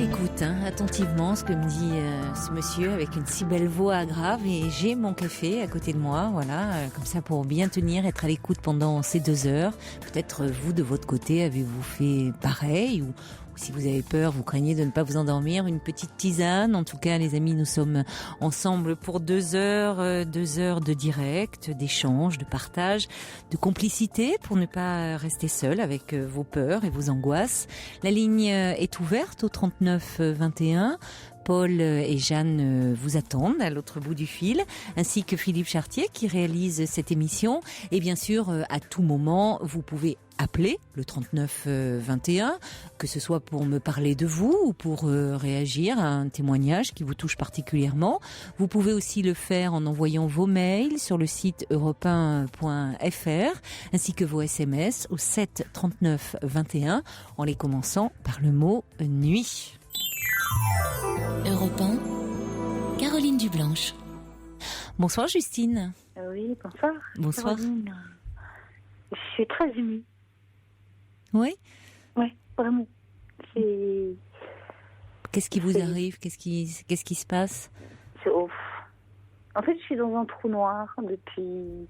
j'écoute attentivement ce que me dit ce monsieur avec une si belle voix grave, et j'ai mon café à côté de moi, voilà, comme ça pour bien tenir, être à l'écoute pendant ces 2 heures. Peut-être vous de votre côté avez-vous fait pareil, ou si vous avez peur, vous craignez de ne pas vous endormir, une petite tisane. En tout cas, les amis, nous sommes ensemble pour 2 heures, 2 heures de direct, d'échange, de partage, de complicité, pour ne pas rester seul avec vos peurs et vos angoisses. La ligne est ouverte au 39 21. Paul et Jeanne vous attendent à l'autre bout du fil, ainsi que Philippe Chartier qui réalise cette émission. Et bien sûr, à tout moment, vous pouvez appeler le 39 21, que ce soit pour me parler de vous ou pour réagir à un témoignage qui vous touche particulièrement. Vous pouvez aussi le faire en envoyant vos mails sur le site europe1.fr, ainsi que vos SMS au 7 39 21, en les commençant par le mot nuit. Europe 1, Caroline Dublanche. Bonsoir Justine. Oui, bonsoir. Bonsoir. Caroline. Je suis très émue. Oui. Oui, vraiment. Qu'est-ce qui vous arrive ? Qu'est-ce qui se passe ? C'est ouf. En fait, je suis dans un trou noir depuis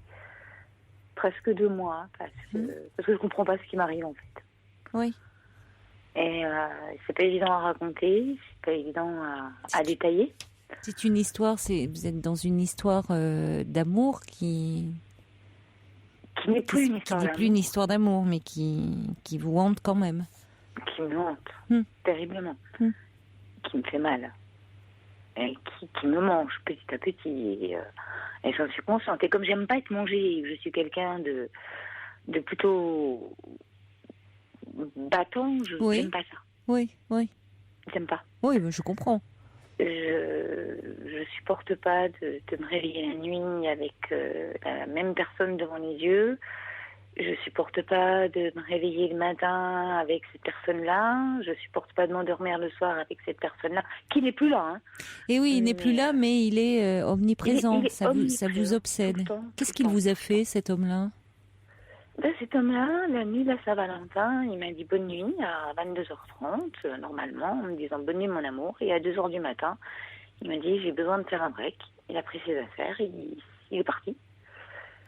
presque 2 mois parce que je comprends pas ce qui m'arrive en fait. Oui. Et c'est pas évident à raconter, c'est pas évident à détailler. C'est une histoire, vous êtes dans une histoire d'amour qui n'est plus une histoire d'amour. Qui n'est plus une histoire d'amour, mais qui vous hante quand même. Qui me hante, terriblement. Qui me fait mal. Et qui me mange petit à petit. Et j'en suis consciente. Et comme j'aime pas être mangée, je suis quelqu'un de plutôt battant, j'aime pas ça. Oui. J'aime pas. Oui, je comprends. Je supporte pas de me réveiller la nuit avec la même personne devant les yeux. Je supporte pas de me réveiller le matin avec cette personne-là. Je supporte pas de m'endormir le soir avec cette personne-là, qui n'est plus là. Et oui, il n'est plus là, mais il est omniprésent. Il est ça vous obsède. Qu'est-ce qu'il vous a fait, cet homme-là ? Cet homme-là, la nuit de la Saint-Valentin, il m'a dit bonne nuit à 22h30, normalement, en me disant bonne nuit mon amour. Et à 2h du matin, il m'a dit j'ai besoin de faire un break. Il a pris ses affaires, il est parti.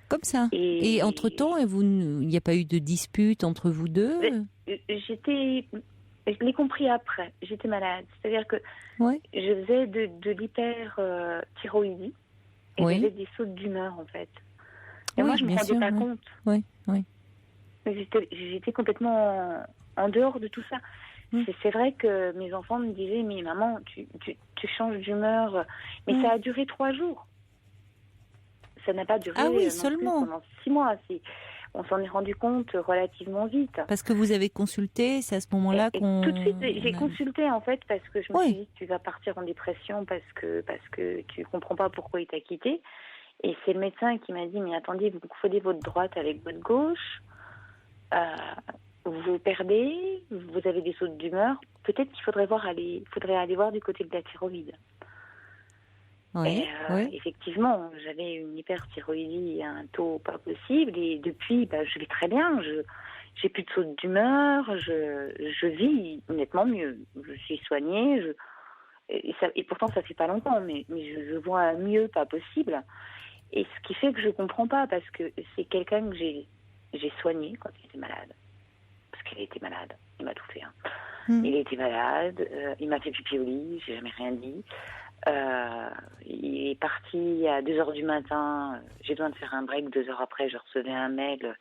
Comme ça. Et entre-temps, il n'y a pas eu de dispute entre vous deux ? Je l'ai compris après. J'étais malade. C'est-à-dire que je faisais de l'hyperthyroïdie et j'avais des sautes d'humeur, en fait. Et moi, je ne me rendais pas compte. Oui. J'étais complètement en dehors de tout ça. C'est vrai que mes enfants me disaient, mais maman, tu changes d'humeur. Mais ça a duré 3 jours. Ça n'a pas duré seulement pendant 6 mois. On s'en est rendu compte relativement vite. Parce que vous avez consulté, c'est à ce moment-là qu'on... Tout de suite, j'ai consulté en fait parce que je me suis dit, tu vas partir en dépression parce que tu comprends pas pourquoi il t'a quitté. Et c'est le médecin qui m'a dit, mais attendez, vous confondez votre droite avec votre gauche, vous perdez, vous avez des sautes d'humeur, peut-être qu'il faudrait aller voir du côté de la thyroïde. Effectivement, j'avais une hyperthyroïdie à un taux pas possible, et depuis, je vais très bien, j'ai plus de sautes d'humeur, je vis nettement mieux, je suis soignée, et pourtant ça fait pas longtemps, mais je vois un mieux pas possible. Et ce qui fait que je comprends pas, parce que c'est quelqu'un que j'ai soigné quand il était malade. Parce qu'il était malade, il m'a tout fait. Il était malade, il m'a fait pipi au lit, j'ai jamais rien dit. Il est parti à 2h du matin, j'ai besoin de faire un break, 2 heures après, je recevais un mail.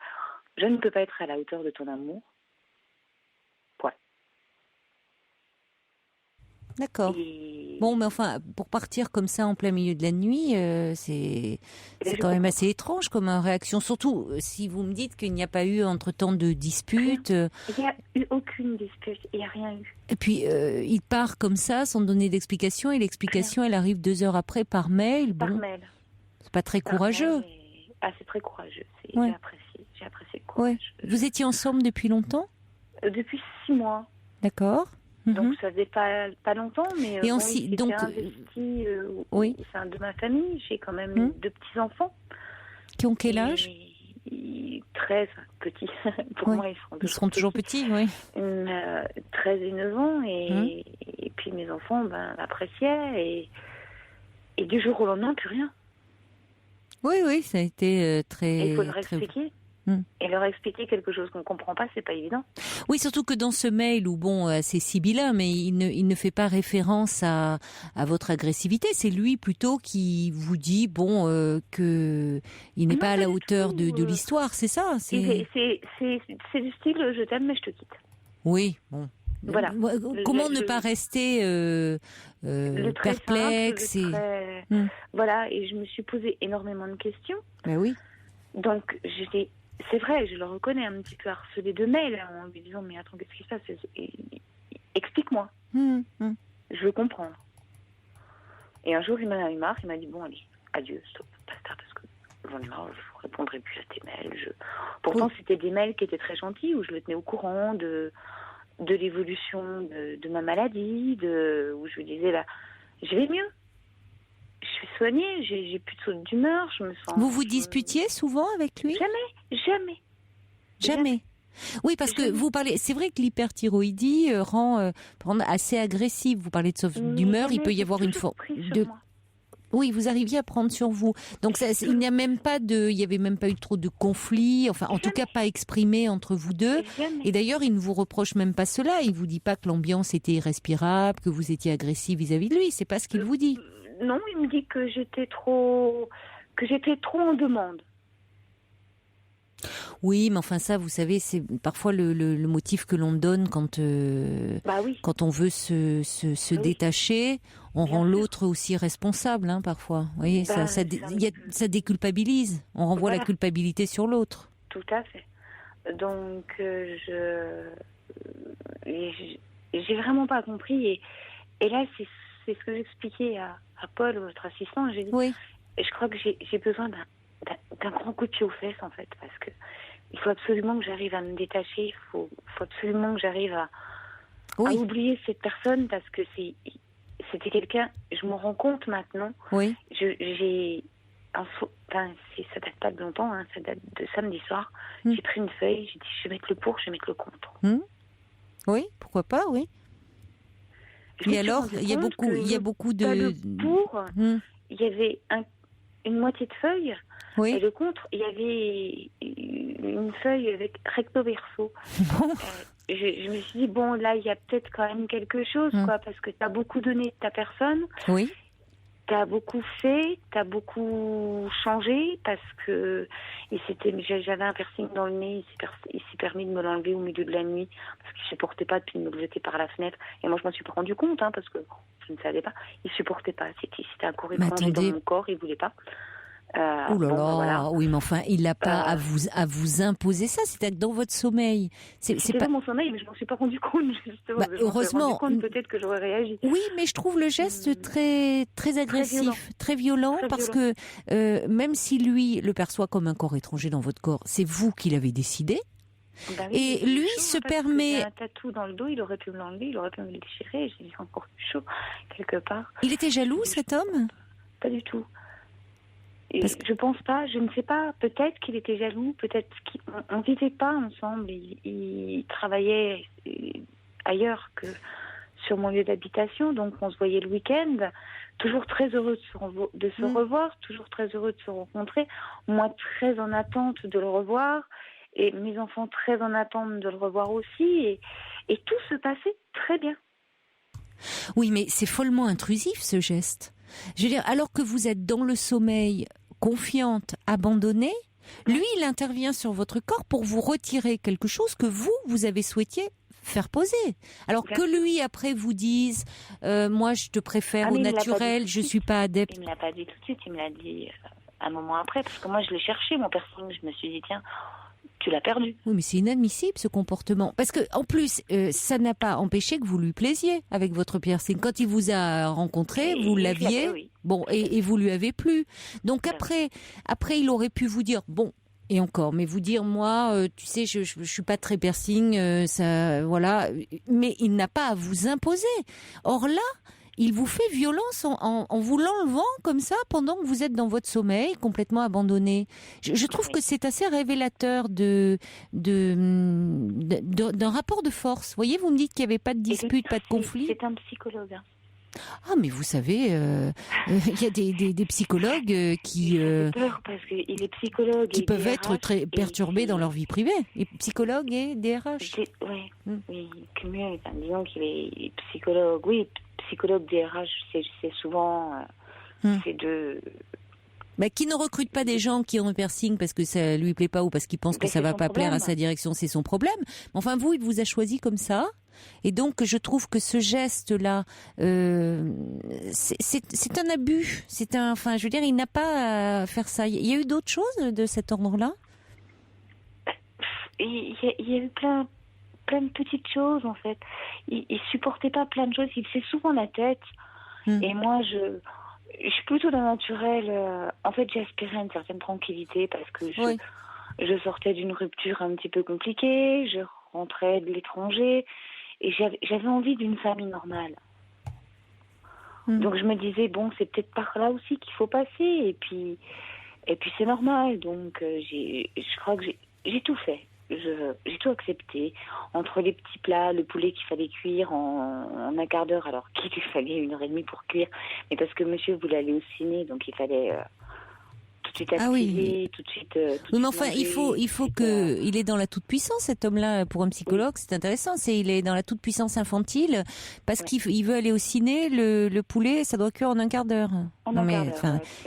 Je ne peux pas être à la hauteur de ton amour. Point. D'accord. Bon, mais enfin, pour partir comme ça en plein milieu de la nuit, c'est quand même assez étrange comme réaction. Surtout si vous me dites qu'il n'y a pas eu entre-temps de dispute. Il n'y a eu aucune dispute, il n'y a rien eu. Et puis, il part comme ça, sans donner d'explication, et l'explication, elle arrive 2 heures après par mail. Par mail. C'est pas très courageux. C'est très courageux. J'ai apprécié le courage. Vous étiez ensemble depuis longtemps ? Depuis 6 mois. D'accord. Donc ça faisait pas longtemps, mais et investi au sein de ma famille. J'ai quand même 2 petits enfants. Qui ont quel âge ? 13 petits. Pour moi, ils seront toujours petits, oui. 13 et 9 ans, et puis mes enfants l'appréciaient. Et du jour au lendemain, plus rien. Oui, ça a été très... Et il faut leur expliquer. Et leur expliquer quelque chose qu'on ne comprend pas, c'est pas évident. Oui, surtout que dans ce mail où c'est sibyllin, mais il ne fait pas référence à votre agressivité. C'est lui plutôt qui vous dit que il n'est pas à la hauteur de l'histoire, c'est ça. C'est du style je t'aime mais je te quitte. Oui, bon. Voilà. Comment ne pas rester perplexe Voilà, et je me suis posé énormément de questions. Ben oui. Donc c'est vrai, je le reconnais, un petit peu harcelé de mails en lui disant mais attends, qu'est-ce qui se passe ? Explique-moi. Je veux comprendre. Et un jour, il m'en a eu marre, il m'a dit bon allez, adieu, stop, basta, parce que j'en ai marre, je ne répondrai plus à tes mails. Pourtant, c'était des mails qui étaient très gentils, où je le tenais au courant de l'évolution de ma maladie, où je lui disais là, je vais mieux. Je suis soignée, j'ai plus de sautes d'humeur, je me sens... Vous vous disputiez souvent avec lui ? Jamais. Oui, parce que vous parlez... C'est vrai que l'hyperthyroïdie rend assez agressif. Vous parlez de sautes d'humeur, il peut y avoir une forme de... Oui, vous arriviez à prendre sur vous. Donc il n'y avait même pas eu trop de conflits, enfin en tout cas pas exprimé entre vous deux. Et d'ailleurs, il ne vous reproche même pas cela. Il vous dit pas que l'ambiance était irrespirable, que vous étiez agressif vis-à-vis de lui. C'est pas ce qu'il vous dit. Non, il me dit que j'étais trop en demande. Oui, mais enfin ça, vous savez, c'est parfois le motif que l'on donne quand on veut se détacher. On rend l'autre aussi responsable, parfois. Vous voyez, ça déculpabilise. On renvoie la culpabilité sur l'autre. Tout à fait. Donc, j'ai vraiment pas compris. Et là, c'est ce que j'expliquais à Paul, votre assistant. J'ai dit, je crois que j'ai besoin d'un grand coup de pied aux fesses, en fait, parce que il faut absolument que j'arrive à me détacher. Il faut absolument que j'arrive à oublier cette personne, parce que c'était quelqu'un. Je me rends compte maintenant. Oui. Ça date pas de longtemps, ça date de samedi soir. J'ai pris une feuille, j'ai dit je vais mettre le pour, je vais mettre le contre. Oui, pourquoi pas, oui. Et alors, il y a beaucoup de... Le pour, il y avait une moitié de feuille, et le contre, il y avait une feuille avec recto verso. Je me suis dit, bon, là, il y a peut-être quand même quelque chose, parce que tu as beaucoup donné de ta personne. Oui. Tu as beaucoup fait, tu as beaucoup changé, parce que j'avais un piercing dans le nez, il s'est permis de me l'enlever au milieu de la nuit, parce qu'il ne supportait pas de me le jeter par la fenêtre. Et moi, je ne m'en suis pas rendu compte, parce que je ne savais pas. Il ne supportait pas. C'était un corps étranger dans mon corps, il ne voulait pas. Ouh là là, voilà. Oui, mais enfin, il n'a pas à vous imposer ça. C'était dans votre sommeil. C'était dans mon sommeil, mais je m'en suis pas rendu compte. Justement. Heureusement. Peut-être que j'aurais réagi. Oui, mais je trouve le geste très très agressif, très violent, parce que même si lui le perçoit comme un corps étranger dans votre corps, c'est vous qui l'avez décidé. Oui, et lui se permet... Il a un tatou dans le dos, il aurait pu me l'enlever, il aurait pu me le déchirer. J'ai encore plus chaud quelque part. Il était jaloux, cet homme ? Pas du tout. Je pense pas, je ne sais pas, peut-être qu'il était jaloux, peut-être qu'on ne vivait pas ensemble, il travaillait ailleurs que sur mon lieu d'habitation, donc on se voyait le week-end, toujours très heureux de se revoir, toujours très heureux de se rencontrer, moi très en attente de le revoir, et mes enfants très en attente de le revoir aussi, et tout se passait très bien. Oui, mais c'est follement intrusif ce geste. Je veux dire, alors que vous êtes dans le sommeil, confiante, abandonnée, lui, il intervient sur votre corps pour vous retirer quelque chose que vous avez souhaité faire poser. Alors que lui, après, vous dise moi, je te préfère au naturel, je suis pas adepte. Il me l'a pas dit tout de suite, il me l'a dit un moment après, parce que moi, je l'ai cherché, mon piercing, je me suis dit, tiens, tu l'as perdu. Oui, mais c'est inadmissible ce comportement. Parce que en plus, ça n'a pas empêché que vous lui plaisiez avec votre piercing. Quand il vous a rencontré, vous l'aviez. Oui. Bon, et vous lui avez plu. Donc après, il aurait pu vous dire bon. Et encore, mais vous dire moi, tu sais, je suis pas très piercing, ça, voilà. Mais il n'a pas à vous imposer. Or là, il vous fait violence en vous l'enlevant comme ça pendant que vous êtes dans votre sommeil, complètement abandonné. Je trouve que c'est assez révélateur d'un rapport de force. Vous voyez, vous me dites qu'il n'y avait pas de dispute, pas de conflit. C'est un psychologue. Hein. Ah, mais vous savez, il y a des psychologues qui... J'ai peur parce qu'il est psychologue qui et peuvent DRH, être très perturbés dans leur vie privée. Et psychologues et DRH. Oui, cumul. Enfin, disons qu'il est psychologue. Oui, psychologue, DRH, c'est souvent ces deux... Bah, qui ne recrute pas des gens qui ont un piercing parce que ça lui plaît pas ou parce qu'il pense que ça va pas plaire à sa direction, c'est son problème. Mais enfin, vous, il vous a choisi comme ça. Et donc, je trouve que ce geste-là, c'est un abus. Enfin, je veux dire, il n'a pas à faire ça. Il y a eu d'autres choses de cet ordre-là? Il y a eu plein de petites choses, en fait. Il supportait pas plein de choses. Il faisait souvent la tête. Et moi, je suis plutôt d'un naturel. En fait, j'aspirais à une certaine tranquillité parce que je sortais d'une rupture un petit peu compliquée. Je rentrais de l'étranger. Et j'avais envie d'une famille normale. Donc je me disais, bon, c'est peut-être par là aussi qu'il faut passer. Et puis c'est normal. Donc je crois que j'ai tout fait. J'ai tout accepté. Entre les petits plats, le poulet qu'il fallait cuire en un quart d'heure, alors qu'il fallait 1h30 pour cuire. Mais parce que monsieur voulait aller au ciné, donc il fallait... tout de suite activer, tout de suite... oui, mais enfin, il faut que... Il est dans la toute-puissance, cet homme-là, pour un psychologue, c'est intéressant. Il est dans la toute-puissance infantile, parce qu'il veut aller au ciné, le poulet, ça doit cuire en un quart d'heure.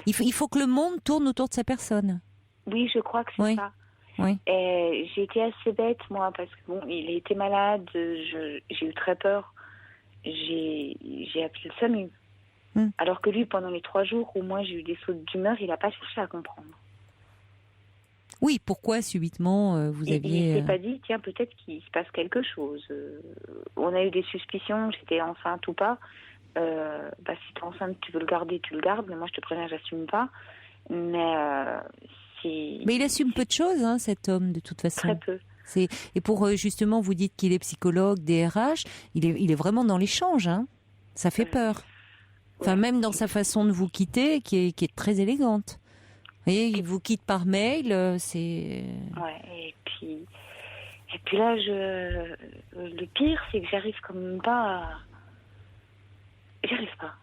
Il faut que le monde tourne autour de sa personne. Oui, je crois que c'est ça. Oui. Et j'ai été assez bête, moi, parce que bon, il était malade, j'ai eu très peur. J'ai appelé le SAMU. Alors que lui, pendant les 3 jours où moi j'ai eu des sautes d'humeur, il n'a pas cherché à comprendre. Oui, pourquoi subitement vous aviez... Il s'est pas dit, tiens, peut-être qu'il se passe quelque chose. On a eu des suspicions, j'étais enceinte ou pas. Si tu es enceinte, tu veux le garder, tu le gardes. Mais moi, je te préviens, j'assume pas. Mais il assume peu de choses, hein, cet homme, de toute façon. Très peu. Et pour justement, vous dites qu'il est psychologue, DRH, il est vraiment dans l'échange. Hein. Ça fait peur. Enfin, même dans sa façon de vous quitter, qui est très élégante. Vous voyez, il vous quitte par mail, c'est... Ouais, et puis là, le pire, c'est que j'arrive quand même pas à... J'arrive pas.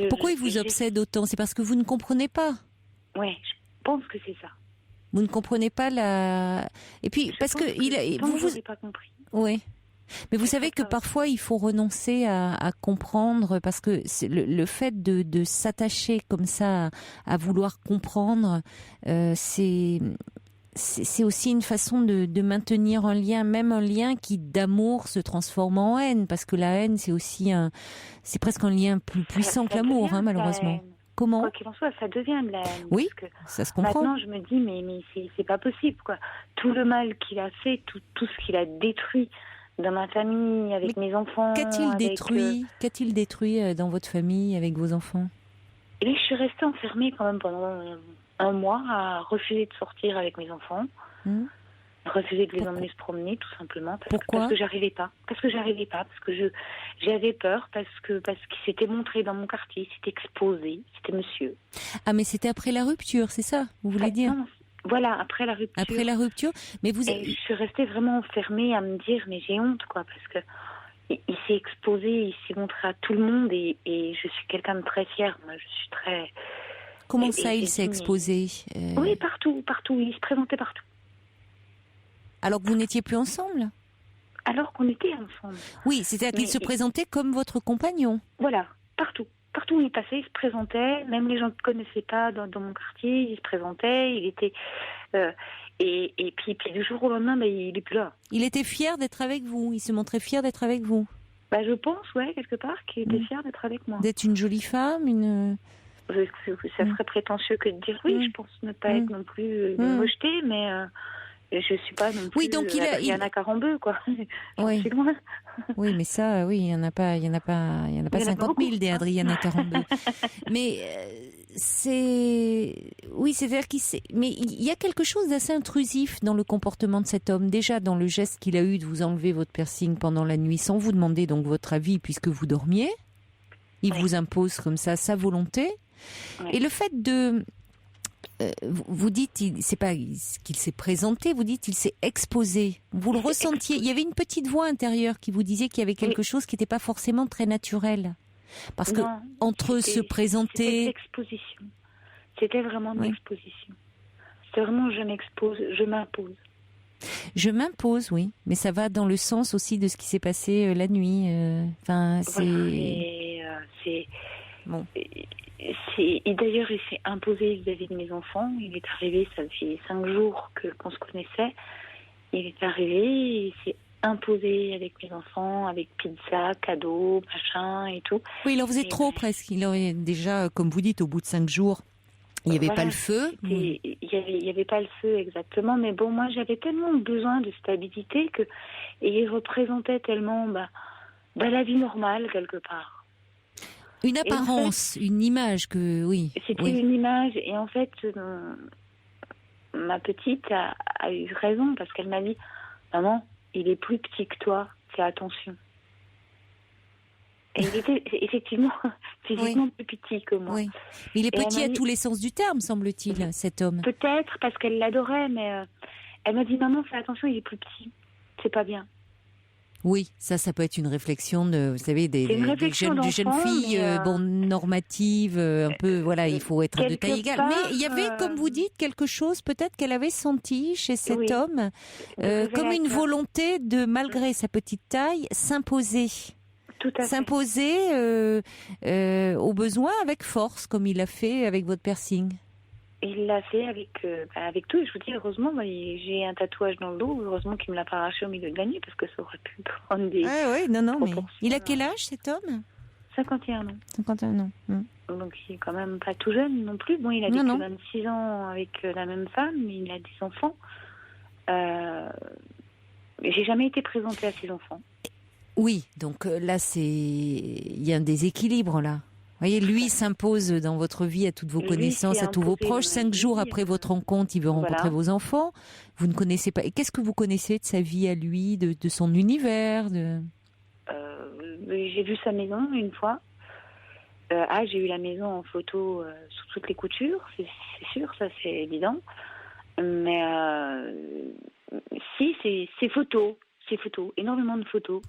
Pourquoi il vous obsède autant? C'est parce que vous ne comprenez pas? Ouais, je pense que c'est ça. Vous ne comprenez pas la... Et puis, parce que... vous n'avez pas compris. Oui. Mais vous savez que parfois il faut renoncer à comprendre, parce que le fait de s'attacher comme ça à vouloir comprendre, c'est aussi une façon de maintenir un lien, même un lien qui d'amour se transforme en haine, parce que la haine c'est presque un lien plus puissant que l'amour, hein, malheureusement. Comment? Quoi qu'il en soit, ça devient de la haine. Oui, ça se comprend. Maintenant, je me dis, mais c'est pas possible, quoi. Tout le mal qu'il a fait, tout ce qu'il a détruit dans ma famille, avec mes enfants. Qu'a-t-il détruit dans votre famille, avec vos enfants? Et je suis restée enfermée quand même pendant 1 mois à refuser de sortir avec mes enfants, refuser de les emmener se promener, tout simplement. Parce que j'arrivais pas. Parce que j'avais peur, parce qu'il s'était montré dans mon quartier, il s'était exposé, c'était monsieur. Ah, mais c'était après la rupture, c'est ça, vous voulez dire? Non, voilà, après la rupture. Après la rupture, mais je suis restée vraiment enfermée à me dire, mais j'ai honte, quoi, parce que il s'est exposé, il s'est montré à tout le monde, et je suis quelqu'un de très fier. Moi, je suis très... Comment ça, il s'est exposé? Oui, partout, il se présentait partout. Alors que vous n'étiez plus ensemble? Alors qu'on était ensemble. Oui, c'est-à-dire qu'il se présentait comme votre compagnon. Voilà, partout. Partout où il passait, il se présentait. Même les gens qui ne connaissaient pas dans mon quartier, il se présentait. Il était... et puis du jour au lendemain, il n'est plus là. Il était fier d'être avec vous? Il se montrait fier d'être avec vous? Je pense, ouais, quelque part, qu'il était fier d'être avec moi. D'être une jolie femme, Ça serait prétentieux que de dire oui, je pense ne pas être non plus rejetée, mais... je suis pas non plus Adriana Carambeu, quoi. Oui. Je suis loin. Oui, mais ça, il y en a pas 50 000 des Adriana Carambeu. Mais c'est-à-dire mais il y a quelque chose d'assez intrusif dans le comportement de cet homme. Déjà dans le geste qu'il a eu de vous enlever votre piercing pendant la nuit sans vous demander donc votre avis puisque vous dormiez. Il Oui. vous impose comme ça sa volonté. Oui. Et le fait de... vous dites, c'est pas qu'il s'est présenté, vous dites il s'est exposé. Vous le Il s'est ressentiez. Il y avait une petite voix intérieure qui vous disait qu'il y avait quelque chose qui n'était pas forcément très naturel. Parce que Non, entre se c'était présenter... de l'exposition. C'était vraiment de Oui. l'exposition. C'était vraiment je m'expose, je m'impose. Je m'impose, oui. Mais ça va dans le sens aussi de ce qui s'est passé la nuit. Enfin, c'est... Voilà, et c'est... Bon. Et d'ailleurs, il s'est imposé vis-à-vis de mes enfants. Il est arrivé, ça fait 5 jours qu'on se connaissait. Il est arrivé, il s'est imposé avec mes enfants, avec pizza, cadeaux, machin et tout. Oui, il en faisait Et trop presque. Il aurait déjà, comme vous dites, au bout de 5 jours, il n'y avait voilà, pas le feu. Il y avait pas le feu exactement. Mais bon, moi, j'avais tellement besoin de stabilité et il représentait tellement la vie normale quelque part. Une apparence, une image que, oui. C'était une image. Et en fait, ma petite a eu raison parce qu'elle m'a dit, maman, il est plus petit que toi, fais attention. Et il était effectivement physiquement plus petit que moi. Oui. Mais il est Et petit elle à m'a dit- tous les sens du terme, semble-t-il, cet homme. Peut-être parce qu'elle l'adorait, mais elle m'a dit, maman, fais attention, il est plus petit. C'est pas bien. Oui, ça peut être une réflexion de, vous savez, C'est une réflexion des jeunes d'enfant, filles, mais, normatives, un peu, voilà, il faut être de quelque taille égale. part, Mais il y avait, comme vous dites, quelque chose peut-être qu'elle avait senti chez cet Oui. homme, comme une révélateur. volonté de, malgré sa petite taille, s'imposer. Tout à fait. S'imposer au besoin avec force, comme il l'a fait avec votre piercing. Il l'a fait avec tout. Et je vous dis, heureusement, j'ai un tatouage dans le dos. Heureusement qu'il me l'a pas arraché au milieu de la nuit parce que ça aurait pu prendre des Oui, non, mais proportions. il a quel âge cet homme 51 ans. 51 ans. Donc il est quand même pas tout jeune non plus. Bon, il a Non, vécu non. 26 ans avec la même femme, mais il a des enfants. J'ai jamais été présentée à ses enfants. Oui, donc là, il y a un déséquilibre là. Vous voyez, lui s'impose dans votre vie à toutes vos Lui connaissances, s'est à tous vos imposé proches. dans ma 5 jours vie, après votre rencontre, il veut rencontrer voilà. vos enfants. Vous ne connaissez pas. Et qu'est-ce que vous connaissez de sa vie à lui, de son univers J'ai vu sa maison une fois. J'ai eu la maison en photo sous toutes les coutures, c'est sûr, ça c'est évident. Mais si, c'est photos, énormément de photos.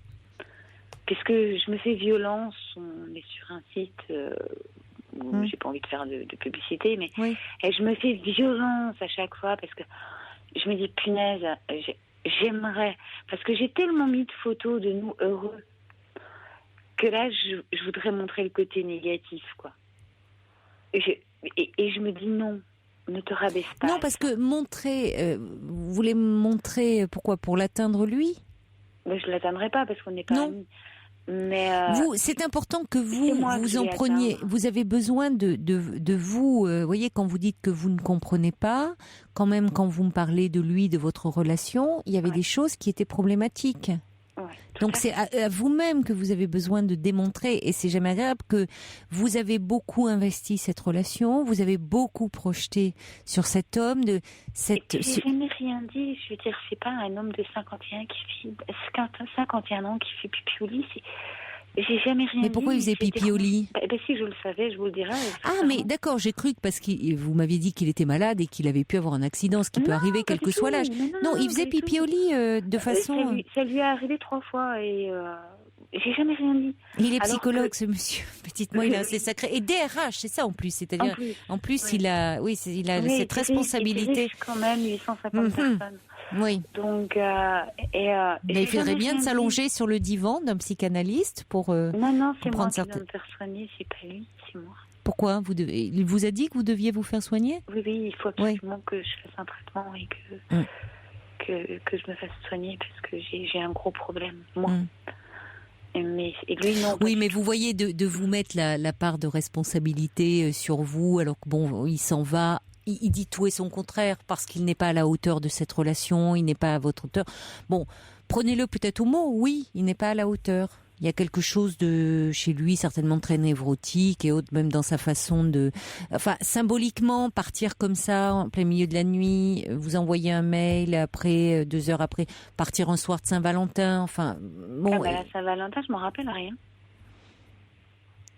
Puisque je me fais violence, on est sur un site où j'ai pas envie de faire de publicité, mais Oui. et je me fais violence à chaque fois parce que je me dis punaise, j'aimerais, parce que j'ai tellement mis de photos de nous heureux que là je voudrais montrer le côté négatif, quoi. Et je me dis non, ne te rabaisse pas. Non, parce que montrer, vous voulez montrer pourquoi? Pour l'atteindre lui? Mais je l'atteindrai pas parce qu'on n'est pas Non. amis. Mais Vous, c'est important que c'est vous moi vous que je en vais preniez. atteindre. Vous avez besoin de vous. Voyez, quand vous dites que vous ne comprenez pas, quand même, quand vous me parlez de lui, de votre relation, il y avait Ouais. des choses qui étaient problématiques. ouais, tout Donc à c'est fait. à vous-même que vous avez besoin de démontrer, et c'est jamais agréable, que vous avez beaucoup investi cette relation, vous avez beaucoup projeté sur cet homme, Et puis, j'ai jamais rien dit. Je veux dire, c'est pas un homme de 51 ans qui fait pipi au lit. J'ai jamais rien dit. Mais pourquoi il faisait Je veux pipi dire, au lit? Si je le savais, je vous le dirais. Ah, mais d'accord, j'ai cru que parce que vous m'aviez dit qu'il était malade et qu'il avait pu avoir un accident, ce qui peut Non, arriver pas quel du que soit tout. l'âge. Non, Non, il faisait pas du pipi tout. au lit de façon... Ça lui est arrivé 3 fois et j'ai jamais rien dit. Il est Alors psychologue, que- ce monsieur. Dites-moi, il a c'est sacré. Et DRH, c'est ça en plus. C'est-à-dire, en plus, oui. il a, oui, il a cette responsabilité. Il dirige quand même 850 Mhm. personnes. Oui. Donc, Mais il faudrait bien de s'allonger sur le divan d'un psychanalyste pour. Non, c'est moi prendre qui certaines- dois me faire soigner, c'est pas lui, c'est moi. Pourquoi il vous a dit que vous deviez vous faire soigner? Oui, il faut absolument que je fasse un traitement et que je me fasse soigner parce que j'ai un gros problème, moi. Mais, et lui, non. Oui, mais vous voyez de vous mettre la part de responsabilité sur vous, alors que bon, il s'en va. Il dit tout et son contraire parce qu'il n'est pas à la hauteur de cette relation, il n'est pas à votre hauteur. Bon, prenez-le peut-être au mot, oui, il n'est pas à la hauteur. Il y a quelque chose de chez lui certainement très névrotique et autre, même dans sa façon de... Enfin, symboliquement, partir comme ça, en plein milieu de la nuit, vous envoyer un mail après, 2 heures après, partir un soir de Saint-Valentin, enfin... Bon, La Saint-Valentin, je m'en rappelle rien.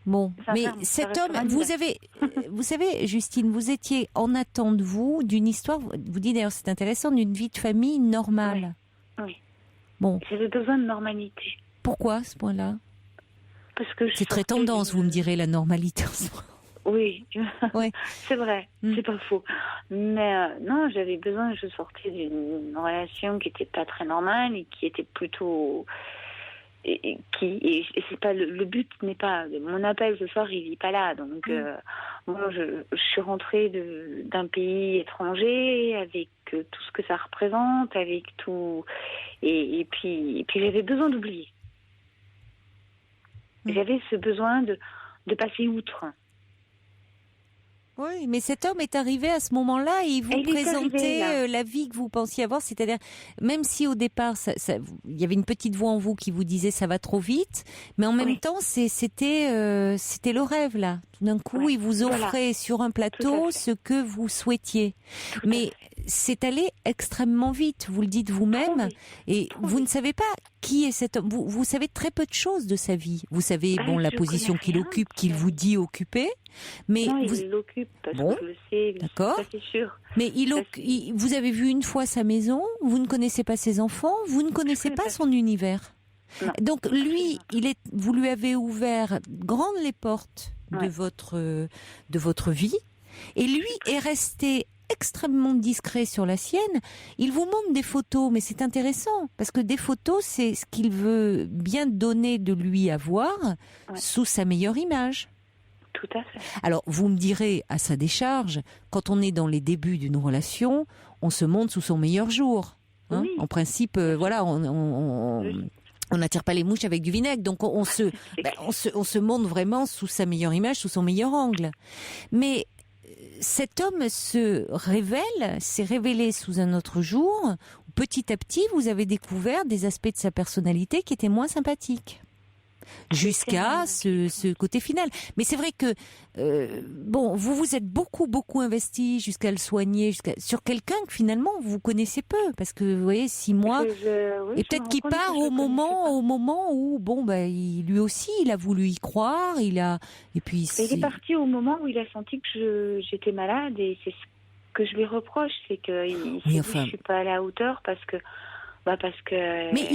Bon, Ça mais ferme, ça cet reste homme, anonyme. vous savez, Justine, vous étiez en attente, vous, d'une histoire, vous dites d'ailleurs, c'est intéressant, d'une vie de famille normale. Oui. Bon, J'avais besoin de normalité. pourquoi à ce point-là? Parce que C'est très tendance, vous me direz, la normalité en ce moment. Oui, Ouais. c'est vrai, Mm. c'est pas faux. Mais non, j'avais besoin, je sortais d'une relation qui était pas très normale et qui était plutôt... Et c'est pas le but n'est pas... Mon appel ce soir, il n'est pas là. Donc, moi, je suis rentrée d'un pays étranger avec tout ce que ça représente, avec tout... Et puis j'avais besoin d'oublier. J'avais ce besoin de passer outre. Oui, mais cet homme est arrivé à ce moment-là et il vous Et il est présentait arrivé, là. la vie que vous pensiez avoir, c'est-à-dire, même si au départ, il y avait une petite voix en vous qui vous disait ça va trop vite, mais en même Oui. temps, c'était le rêve, là. Tout d'un coup, Ouais, il vous offrait sur un Tout à plateau fait. ce que vous souhaitiez. Tout à Mais fait. c'est allé extrêmement vite, vous le dites Trop vous-même, vite. et Trop vous ne vite. savez pas qui est cet homme. Vous savez très peu de choses de sa vie. Vous savez, Bah, bon, la je position connais qu'il rien occupe, de qu'il sa vous vie. dit occuper, mais Non, vous... il l'occupe parce Bon, que je le sais. d'accord. Ça, c'est sûr. Mais Ça, vous avez vu une fois sa maison, vous ne connaissez pas ses enfants, vous ne connaissez connais pas pas. son univers. Non, Donc lui, absolument. vous lui avez ouvert grandes les portes Ouais. de votre vie, et lui est resté extrêmement discret sur la sienne. Il vous montre des photos, mais c'est intéressant parce que des photos, c'est ce qu'il veut bien donner de lui à voir Ouais. sous sa meilleure image. Tout à fait. Alors, vous me direz, à sa décharge, quand on est dans les débuts d'une relation, on se montre sous son meilleur jour. Hein. Oui. En principe, voilà, on n'attire pas les mouches avec du vinaigre, donc on se montre vraiment sous sa meilleure image, sous son meilleur angle. Mais cet homme s'est révélé sous un autre jour. Où petit à petit, vous avez découvert des aspects de sa personnalité qui étaient moins sympathiques. Jusqu'à ce côté final. Mais c'est vrai que bon, vous vous êtes beaucoup investi jusqu'à le soigner, sur quelqu'un que finalement vous connaissez peu, parce que vous voyez 6 mois. Oui, Et je peut-être me qu'il rends compte part que je au le connaissais pas. moment où bon bah lui aussi il a voulu y croire, et puis Et il est parti au moment où il a senti que j'étais malade et c'est ce que je lui reproche, c'est qu'il Oui, s'est dit enfin. je suis pas à la hauteur parce que Mais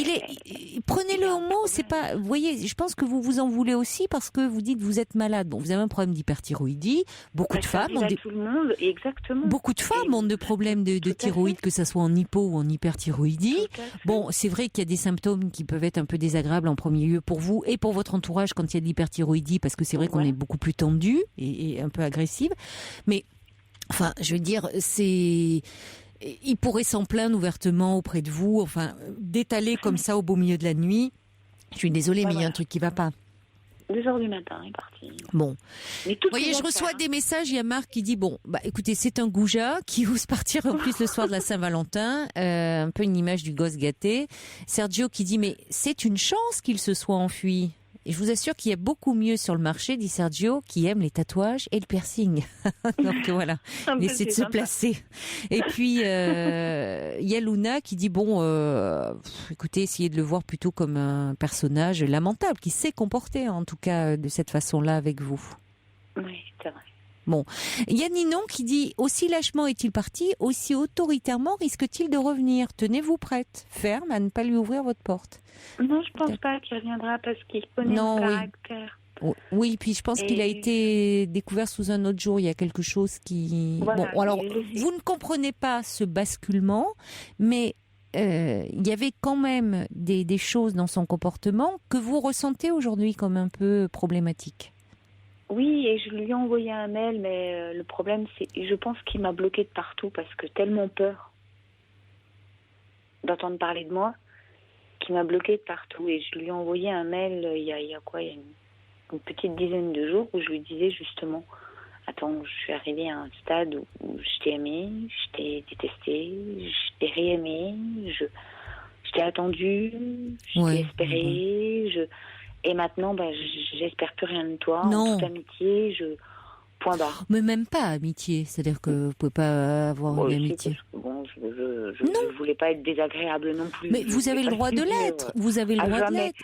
prenez-le au mot, c'est pas, vous voyez, je pense que vous vous en voulez aussi parce que vous dites vous êtes malade. Bon, vous avez un problème d'hyperthyroïdie. Beaucoup de ça femmes arrive ont à des, tout le monde, exactement. beaucoup de femmes ont des problèmes de Tout à fait. thyroïde, que ça soit en hypo ou en hyperthyroïdie. Tout à fait. Bon, c'est vrai qu'il y a des symptômes qui peuvent être un peu désagréables en premier lieu pour vous et pour votre entourage quand il y a de l'hyperthyroïdie, parce que c'est vrai qu'on Ouais. est beaucoup plus tendu et un peu agressive. Mais, enfin, je veux dire, il pourrait s'en plaindre ouvertement auprès de vous, enfin, d'étaler comme ça au beau milieu de la nuit. Je suis désolée, Ouais, mais il y a voilà. un truc qui va pas. 2h du matin, il est parti. Bon. Mais tout Vous voyez, je reçois des messages, il y a Marc qui dit, bon, bah écoutez, c'est un goujat qui ose partir en plus le soir de la Saint-Valentin, un peu une image du gosse gâté. Sergio qui dit, mais c'est une chance qu'il se soit enfui. Et je vous assure qu'il y a beaucoup mieux sur le marché, dit Sergio, qui aime les tatouages et le piercing. Donc voilà, laissez de se placer. Et puis, il y a Luna qui dit, bon, écoutez, essayez de le voir plutôt comme un personnage lamentable, qui sait comporter, en tout cas, de cette façon-là avec vous. Oui, c'est vrai. Bon, il y a Ninon qui dit, aussi lâchement est-il parti, aussi autoritairement risque-t-il de revenir. Tenez-vous prête, ferme à ne pas lui ouvrir votre porte. Non, je pense pas qu'il reviendra parce qu'il connaît Non, mon oui. caractère. Oui, puis je pense qu'il a été découvert sous un autre jour. Il y a quelque chose qui... Voilà, bon, alors, il le sait. vous ne comprenez pas ce basculement, mais il y avait quand même des choses dans son comportement que vous ressentez aujourd'hui comme un peu problématiques. Oui, et je lui ai envoyé un mail, mais le problème, c'est je pense qu'il m'a bloqué de partout parce que tellement peur d'entendre parler de moi qu'il m'a bloqué de partout. Et je lui ai envoyé un mail il y a une petite dizaine de jours où je lui disais justement, attends, je suis arrivée à un stade où je t'ai aimé, je t'ai détesté, je t'ai réaimé, je t'ai attendu, je Ouais, t'ai espéré, et maintenant, j'espère plus rien de toi. Non. En toute amitié, point barre. Mais même pas amitié, c'est-à-dire que vous pouvez pas avoir Bon, une je sais amitié. que je voulais pas être désagréable non plus. Mais Je vous avez voulais le pas droit de subir, l'être. Vous avez le à droit de jamais. l'être.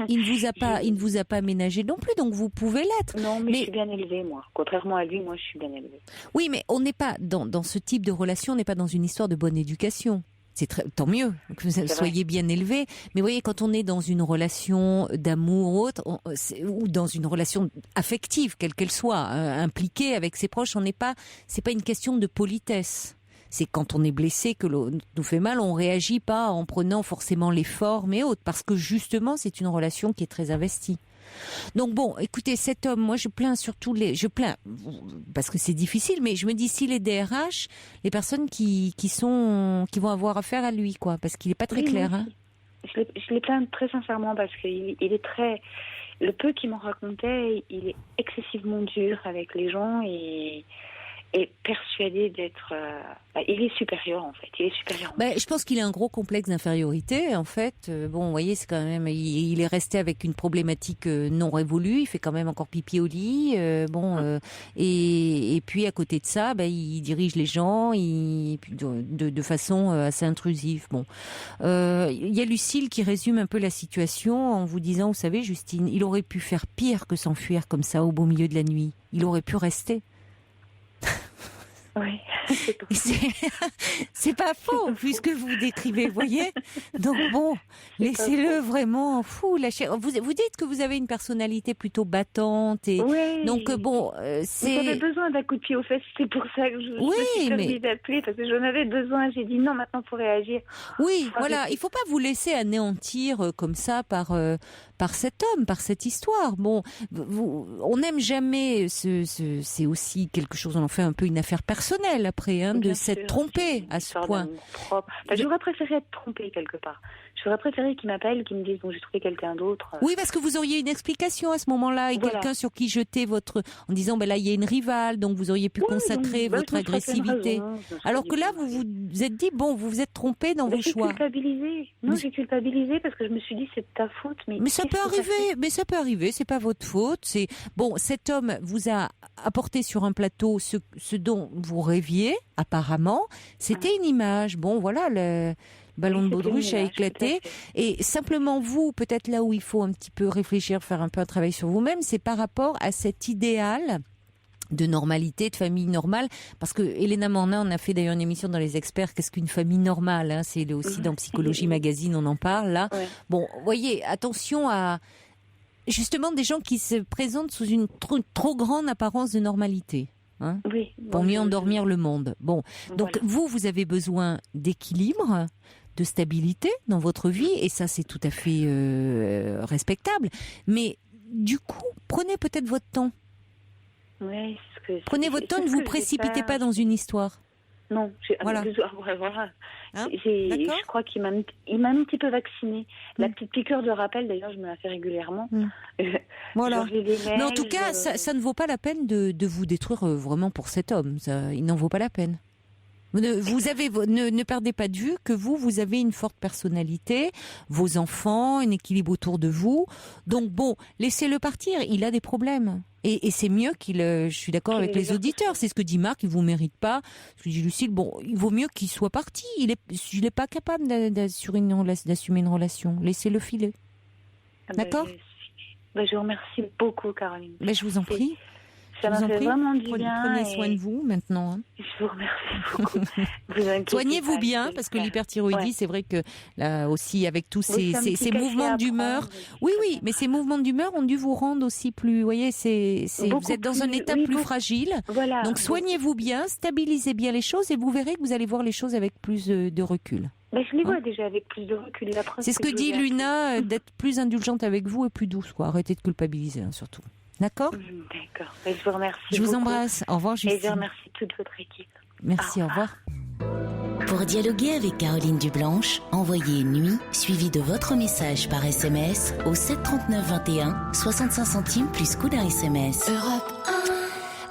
Il ne vous a pas ménagé non plus, donc vous pouvez l'être. Non, mais je suis bien élevée, moi. Contrairement à lui, moi, je suis bien élevée. Oui, mais on n'est pas dans ce type de relation, on n'est pas dans une histoire de bonne éducation. Tant mieux que vous soyez bien élevé. Mais vous voyez, quand on est dans une relation d'amour ou autre, ou dans une relation affective, quelle qu'elle soit, impliquée avec ses proches, c'est pas une question de politesse. C'est quand on est blessé, que l'on nous fait mal, on réagit pas en prenant forcément les formes et autres, parce que justement, c'est une relation qui est très investie. Donc bon, écoutez, cet homme, moi je plains parce que c'est difficile, mais je me dis si les DRH, les personnes qui vont avoir affaire à lui, quoi, parce qu'il est pas très clair. Hein. Je les plains très sincèrement parce qu'il est très, le peu qu'il m'en racontait, il est excessivement dur avec les gens et persuadé d'être... il est supérieur, en fait. Je pense qu'il a un gros complexe d'infériorité, en fait. Bon, vous voyez, c'est quand même... Il est resté avec une problématique non révolue. Il fait quand même encore pipi au lit. Et puis, à côté de ça, il dirige les gens de façon assez intrusive. Bon. Il y a Lucille qui résume un peu la situation en vous disant, vous savez, Justine, il aurait pu faire pire que s'enfuir comme ça au beau milieu de la nuit. Il aurait pu rester. Oui. C'est pas faux, puisque vous décrivez, vous voyez. Donc bon, laissez-le vraiment fou. Vous dites que vous avez une personnalité plutôt battante et oui. Donc bon, J'avais besoin d'un coup de pied aux fesses, c'est pour ça que je me suis permis d'appeler parce que j'en avais besoin. J'ai dit non, maintenant faut réagir. Oui, voilà, il faut pas vous laisser anéantir comme ça par cet homme, par cette histoire. Bon, on n'aime jamais. C'est aussi quelque chose. On en fait un peu une affaire personnelle après, de s'être trompé à ce point. J'aurais préféré être trompée quelque part. J'aurais préféré qu'il m'appelle, qu'il me dise bon, j'ai trouvé quelqu'un d'autre. Oui, parce que vous auriez une explication à ce moment-là et quelqu'un sur qui jeter en disant là il y a une rivale, donc vous auriez pu consacrer votre agressivité. Alors que là vous vous êtes dit bon, vous vous êtes trompé dans vos choix. J'ai culpabilisé parce que je me suis dit c'est de ta faute. Mais ça peut arriver, c'est pas votre faute. C'est bon, cet homme vous a apporté sur un plateau ce dont vous rêviez apparemment. C'était une image. Bon, voilà, le ballon de baudruche a éclaté. Et simplement vous, peut-être là où il faut un petit peu réfléchir, faire un peu un travail sur vous-même, c'est par rapport à cet idéal de normalité, de famille normale, parce que Elena Morna, on a fait d'ailleurs une émission dans Les Experts, qu'est-ce qu'une famille normale, c'est aussi dans Psychologie Magazine, on en parle là. Ouais. Bon, voyez, attention à justement des gens qui se présentent sous une trop grande apparence de normalité. Pour mieux endormir le monde. Bon, donc vous avez besoin d'équilibre, de stabilité dans votre vie, et ça c'est tout à fait respectable. Mais du coup, prenez peut-être votre temps. Oui, prenez votre temps, ne vous précipitez pas dans une histoire. Non, voilà. Je crois qu'il m'a un petit peu vaccinée. La petite piqûre de rappel, d'ailleurs, je me la fais régulièrement. Voilà. Mais en tout cas, ça ne vaut pas la peine de vous détruire vraiment pour cet homme. Il n'en vaut pas la peine. Ne perdez pas de vue que vous avez une forte personnalité, vos enfants, un équilibre autour de vous. Donc bon, laissez-le partir. Il a des problèmes. Et c'est mieux je suis d'accord avec les auditeurs, c'est ce que dit Marc, il vous mérite pas. Ce que dit Lucille, bon, il vaut mieux qu'il soit parti. Il est pas capable d'assumer une relation. Laissez-le filer. D'accord? Je vous remercie beaucoup, Caroline. Mais je vous en prie. Ça m'a fait vraiment du bien. Prenez soin de vous maintenant. Je vous remercie beaucoup. Soignez-vous bien, parce que l'hyperthyroïdie, c'est vrai que là aussi, avec tous ces mouvements d'humeur. Oui, mais ces mouvements d'humeur ont dû vous rendre aussi plus. Vous voyez, vous êtes dans un état plus fragile. Voilà. Donc soignez-vous bien, stabilisez bien les choses et vous verrez que vous allez voir les choses avec plus de recul. Je les vois déjà avec plus de recul. C'est ce que dit Luna, d'être plus indulgente avec vous et plus douce, quoi. Arrêtez de culpabiliser, surtout. D'accord? D'accord. Je vous remercie. Je vous embrasse. Au revoir, Justine. Et je remercie toute votre équipe. Merci, au revoir. Pour dialoguer avec Caroline Dublanche, envoyez nuit suivi de votre message par SMS au 7 39 21, 65 centimes plus coût d'un SMS. Europe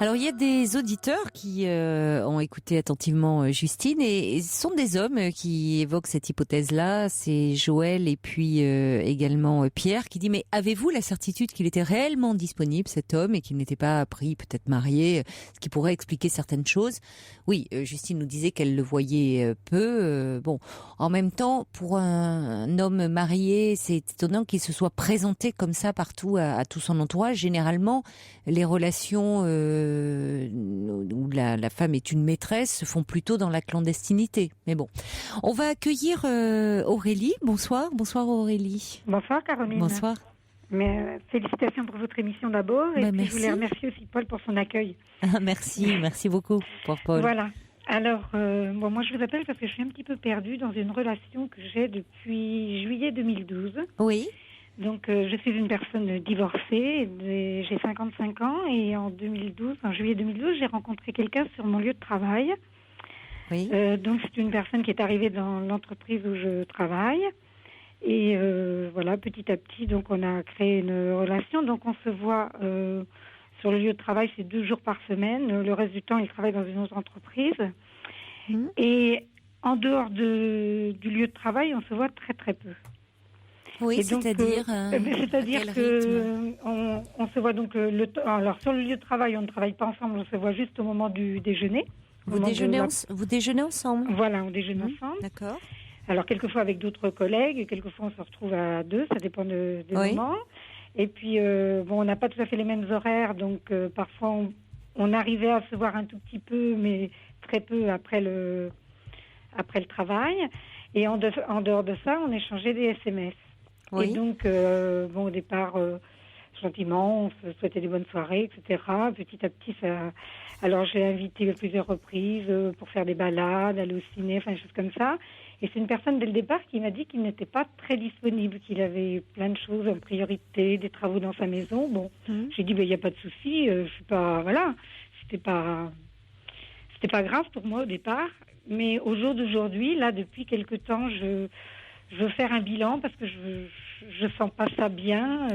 1. Alors il y a des auditeurs qui ont écouté attentivement Justine et ce sont des hommes qui évoquent cette hypothèse-là. C'est Joël et puis également Pierre qui dit mais avez-vous la certitude qu'il était réellement disponible cet homme et qu'il n'était pas pris, peut-être marié, ce qui pourrait expliquer certaines choses. Oui, Justine nous disait qu'elle le voyait peu. Bon, en même temps, pour un homme marié, c'est étonnant qu'il se soit présenté comme ça partout à tout son entourage. Généralement, les relations où la femme est une maîtresse se font plutôt dans la clandestinité. Mais bon, on va accueillir Aurélie. Bonsoir Aurélie. Bonsoir Caroline. Bonsoir. Mais, félicitations pour votre émission d'abord. Et puis, je voulais remercier aussi Paul pour son accueil. Merci beaucoup pour Paul. Voilà. Alors, moi je vous appelle parce que je suis un petit peu perdue dans une relation que j'ai depuis juillet 2012. Oui. Donc, je suis une personne divorcée, j'ai 55 ans et en juillet 2012, j'ai rencontré quelqu'un sur mon lieu de travail. Oui. Donc, c'est une personne qui est arrivée dans l'entreprise où je travaille. Et voilà, petit à petit, donc on a créé une relation. Donc, on se voit sur le lieu de travail, c'est 2 jours par semaine. Le reste du temps, il travaille dans une autre entreprise. Mmh. Et en dehors du lieu de travail, on se voit très, très peu. Oui, c'est-à-dire que on se voit donc alors sur le lieu de travail, on ne travaille pas ensemble, on se voit juste au moment du déjeuner. Vous déjeunez ensemble? Voilà, on déjeune ensemble. D'accord. Alors quelquefois avec d'autres collègues, quelquefois on se retrouve à 2, ça dépend des moments. Et puis on n'a pas tout à fait les mêmes horaires, donc parfois on arrivait à se voir un tout petit peu, mais très peu après le travail. Et en dehors de ça, on échangeait des SMS. Oui. Et donc, au départ, gentiment, on se souhaitait des bonnes soirées, etc. Petit à petit, alors j'ai invité à plusieurs reprises pour faire des balades, aller au ciné, enfin des choses comme ça. Et c'est une personne dès le départ qui m'a dit qu'il n'était pas très disponible, qu'il avait plein de choses en priorité, des travaux dans sa maison. Bon, j'ai dit, il n'y a pas de souci, je suis pas, voilà, c'était pas grave pour moi au départ. Mais au jour d'aujourd'hui, là, depuis quelque temps, je veux faire un bilan parce que je sens pas ça bien.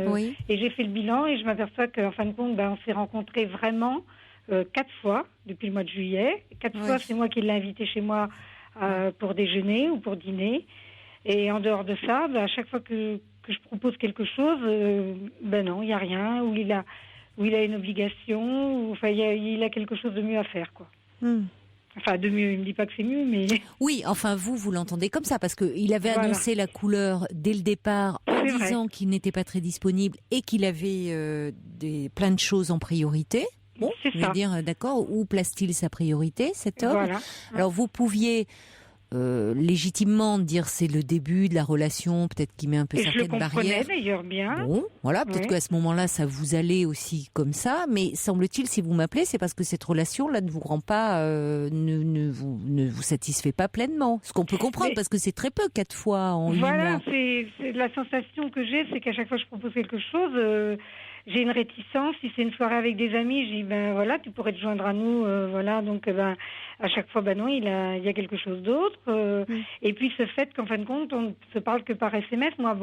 Et j'ai fait le bilan et je m'aperçois qu'en fin de compte, on s'est rencontrés vraiment 4 fois depuis le mois de juillet. 4 fois, c'est moi qui l'ai invité chez moi pour déjeuner ou pour dîner. Et en dehors de ça, à chaque fois que je propose quelque chose, non, il n'y a rien. Ou il a une obligation, ou il a quelque chose de mieux à faire, quoi. Enfin, de mieux, il me dit pas que c'est mieux, mais... Oui, enfin, vous l'entendez comme ça, parce qu'il avait annoncé la couleur dès le départ en disant qu'il n'était pas très disponible et qu'il avait plein de choses en priorité. Bon, je veux dire, d'accord, où place-t-il sa priorité, cet homme? Voilà. Alors, vous pouviez légitimement dire c'est le début de la relation, peut-être qu'il met un peu certaines barrières. Je le comprenais d'ailleurs bien. Bon, voilà, peut-être qu'à ce moment-là, ça vous allait aussi comme ça, mais semble-t-il, si vous m'appelez, c'est parce que cette relation-là ne vous rend pas, ne vous satisfait pas pleinement. Ce qu'on peut comprendre, parce que c'est très peu, 4 fois en 8 mois. Voilà, c'est la sensation que j'ai, c'est qu'à chaque fois que je propose quelque chose, j'ai une réticence. Si c'est une soirée avec des amis, je dis voilà, tu pourrais te joindre à nous, voilà. Donc à chaque fois, non, il y a quelque chose d'autre. Et puis ce fait qu'en fin de compte, on ne se parle que par SMS. Moi,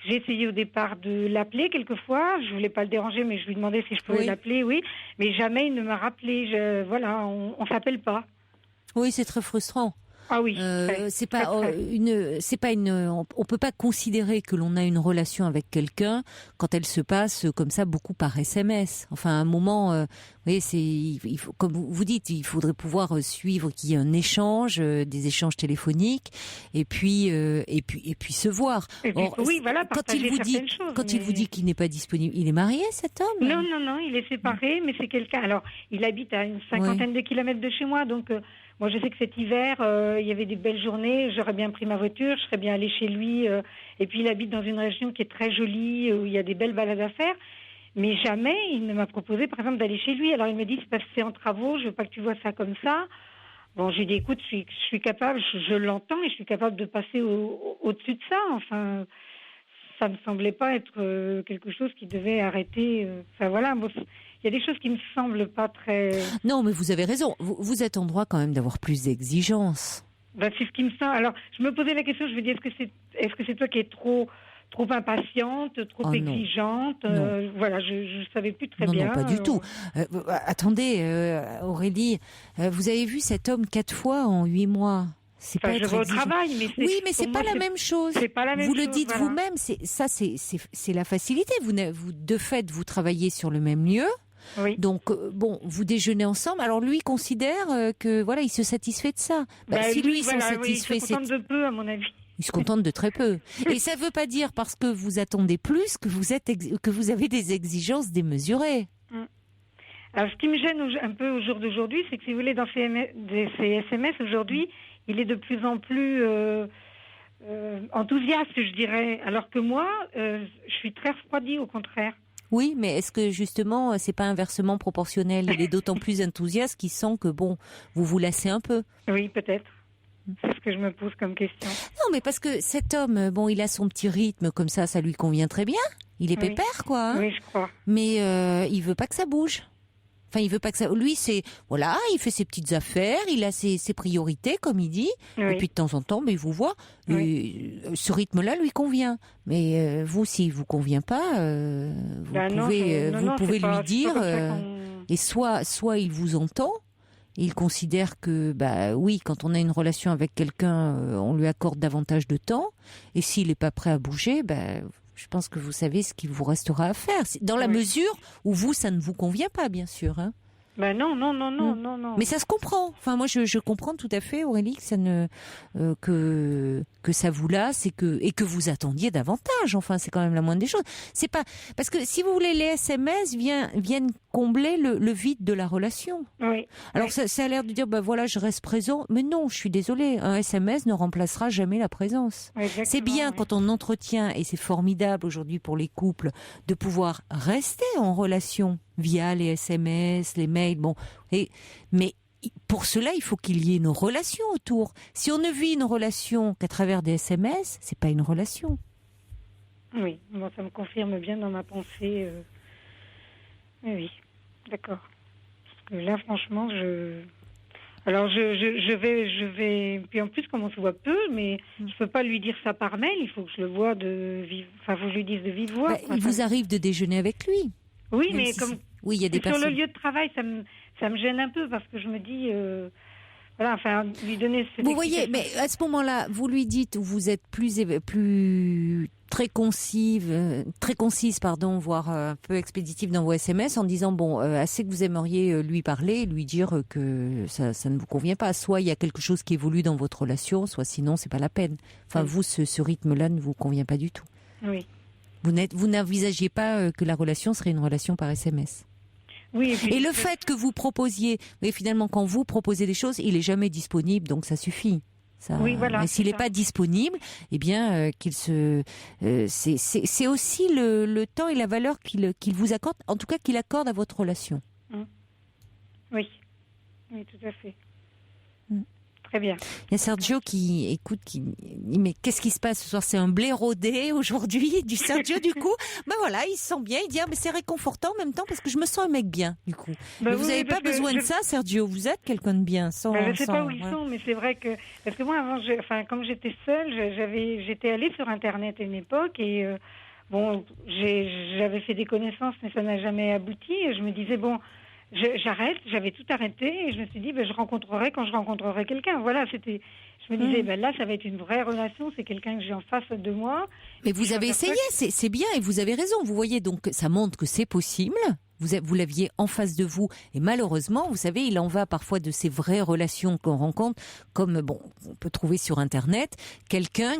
j'ai essayé au départ de l'appeler quelquefois. Je voulais pas le déranger, mais je lui demandais si je pouvais l'appeler, mais jamais il ne m'a rappelé. Voilà, on s'appelle pas. Oui, c'est très frustrant. Ah oui. C'est pas on peut pas considérer que l'on a une relation avec quelqu'un quand elle se passe comme ça beaucoup par SMS. Enfin, à un moment, vous voyez, il faut, comme vous dites, il faudrait pouvoir suivre qu'il y ait un échange, des échanges téléphoniques, et puis se voir. Or, oui, voilà. Quand il vous dit qu'il n'est pas disponible, il est marié, cet homme? Non, il est séparé, mais c'est quelqu'un. Alors, il habite à une 50aine de kilomètres de chez moi, donc. Moi, je sais que cet hiver, il y avait des belles journées. J'aurais bien pris ma voiture, je serais bien allée chez lui. Et puis, il habite dans une région qui est très jolie, où il y a des belles balades à faire. Mais jamais il ne m'a proposé, par exemple, d'aller chez lui. Alors, il me dit, c'est parce que c'est en travaux, je veux pas que tu vois ça comme ça. Bon, j'ai dit, écoute, je suis capable, je l'entends, et je suis capable de passer au-dessus de ça. Enfin, ça me semblait pas être quelque chose qui devait arrêter. Enfin, voilà, il y a des choses qui me semblent pas très... Non, mais vous avez raison. Vous êtes en droit quand même d'avoir plus d'exigences. C'est ce qui me semble. Alors, je me posais la question, je me dis, est-ce que c'est toi qui es trop trop impatiente, trop exigeante. Voilà, je savais plus très bien. Non, pas du tout. Attendez, Aurélie, vous avez vu cet homme 4 fois en 8 mois. C'est pas je vais au travail, mais c'est pas la même chose. C'est pas la même chose. Vous le dites voilà. vous-même, c'est la facilité. Vous de fait, vous travaillez sur le même lieu. Oui. Donc vous déjeunez ensemble. Alors lui considère que voilà, il se satisfait de ça. Si lui sont satisfaits, il se contente de peu, à mon avis. Il se contente de très peu. Et ça veut pas dire parce que vous attendez plus que vous avez des exigences démesurées. Alors ce qui me gêne un peu au jour d'aujourd'hui, c'est que si vous voulez dans ces SMS aujourd'hui, il est de plus en plus enthousiaste, je dirais. Alors que moi, je suis très refroidie, au contraire. Oui, mais est-ce que justement, c'est pas inversement proportionnel? Il est d'autant plus enthousiaste qu'il sent que vous vous lassez un peu. Oui, peut-être. C'est ce que je me pose comme question. Non, mais parce que cet homme, il a son petit rythme comme ça lui convient très bien. Il est pépère, quoi. Hein. Oui, je crois. Mais il veut pas que ça bouge. Enfin, il veut pas que ça. Lui, c'est voilà, il fait ses petites affaires, il a ses priorités, comme il dit. Oui. Et puis de temps en temps, il vous voit. Oui. Ce rythme-là lui convient. Mais vous, s'il vous convient pas, vous pouvez lui dire. Et soit il vous entend. Il considère que, oui, quand on a une relation avec quelqu'un, on lui accorde davantage de temps. Et s'il n'est pas prêt à bouger, je pense que vous savez ce qu'il vous restera à faire. Dans la mesure où vous, ça ne vous convient pas, bien sûr. Hein. Non. Mais ça se comprend. Enfin, moi, je comprends tout à fait, Aurélie, que ça que ça vous lasse et que vous attendiez davantage. Enfin, c'est quand même la moindre des choses. C'est pas parce que si vous voulez, les SMS viennent combler le vide de la relation. Oui. Alors ça a l'air de dire voilà, je reste présent, mais non, je suis désolée, un SMS ne remplacera jamais la présence. Oui, c'est bien quand on entretient, et c'est formidable aujourd'hui pour les couples de pouvoir rester en relation via les SMS, les mails, mais pour cela, il faut qu'il y ait une relation autour. Si on ne vit une relation qu'à travers des SMS, c'est pas une relation. Oui, ça me confirme bien dans ma pensée. Oui, d'accord. Parce que là, franchement, alors je vais. Puis en plus, comme on se voit peu, mais je peux pas lui dire ça par mail. Il faut que je le voie faut que je lui dise de vive voix. Il vous arrive de déjeuner avec lui. Oui, même mais si comme oui, il y a des personnes. Sur le lieu de travail, ça me gêne un peu parce que je me dis, lui donner. Vous voyez, mais à ce moment-là, vous lui dites, vous êtes plus très concise, voire un peu expéditive dans vos SMS, en disant assez que vous aimeriez lui parler, lui dire que ça ne vous convient pas. Soit il y a quelque chose qui évolue dans votre relation, soit sinon c'est pas la peine. Enfin, vous, ce rythme-là ne vous convient pas du tout. Oui. Vous n'envisagiez pas que la relation serait une relation par SMS. Oui, et le fait que vous proposiez, mais finalement quand vous proposez des choses, il est jamais disponible, donc ça suffit. Oui, voilà. Et s'il n'est pas disponible, eh bien c'est aussi le temps et la valeur qu'il vous accorde, en tout cas qu'il accorde à votre relation. Oui, tout à fait. Très bien. Il y a Sergio qui dit mais qu'est-ce qui se passe ce soir? C'est un blé rodé aujourd'hui du Sergio du coup. Voilà, il se sent bien, il dit mais c'est réconfortant en même temps parce que je me sens un mec bien du coup. Mais vous n'avez pas besoin de ça, Sergio, vous êtes quelqu'un de bien. Je ne sais pas où ils sont, mais c'est vrai que parce que moi avant, comme j'étais seule, j'étais allée sur Internet à une époque et j'avais fait des connaissances, mais ça n'a jamais abouti. Et je me disais j'arrête, j'avais tout arrêté et je me suis dit je rencontrerai quand je rencontrerai quelqu'un. Voilà, je me disais là ça va être une vraie relation, c'est quelqu'un que j'ai en face de moi. Mais vous avez essayé, c'est bien et vous avez raison. Vous voyez, donc ça montre que c'est possible. Vous l'aviez en face de vous et malheureusement, vous savez, il en va parfois de ces vraies relations qu'on rencontre, comme on peut trouver sur Internet quelqu'un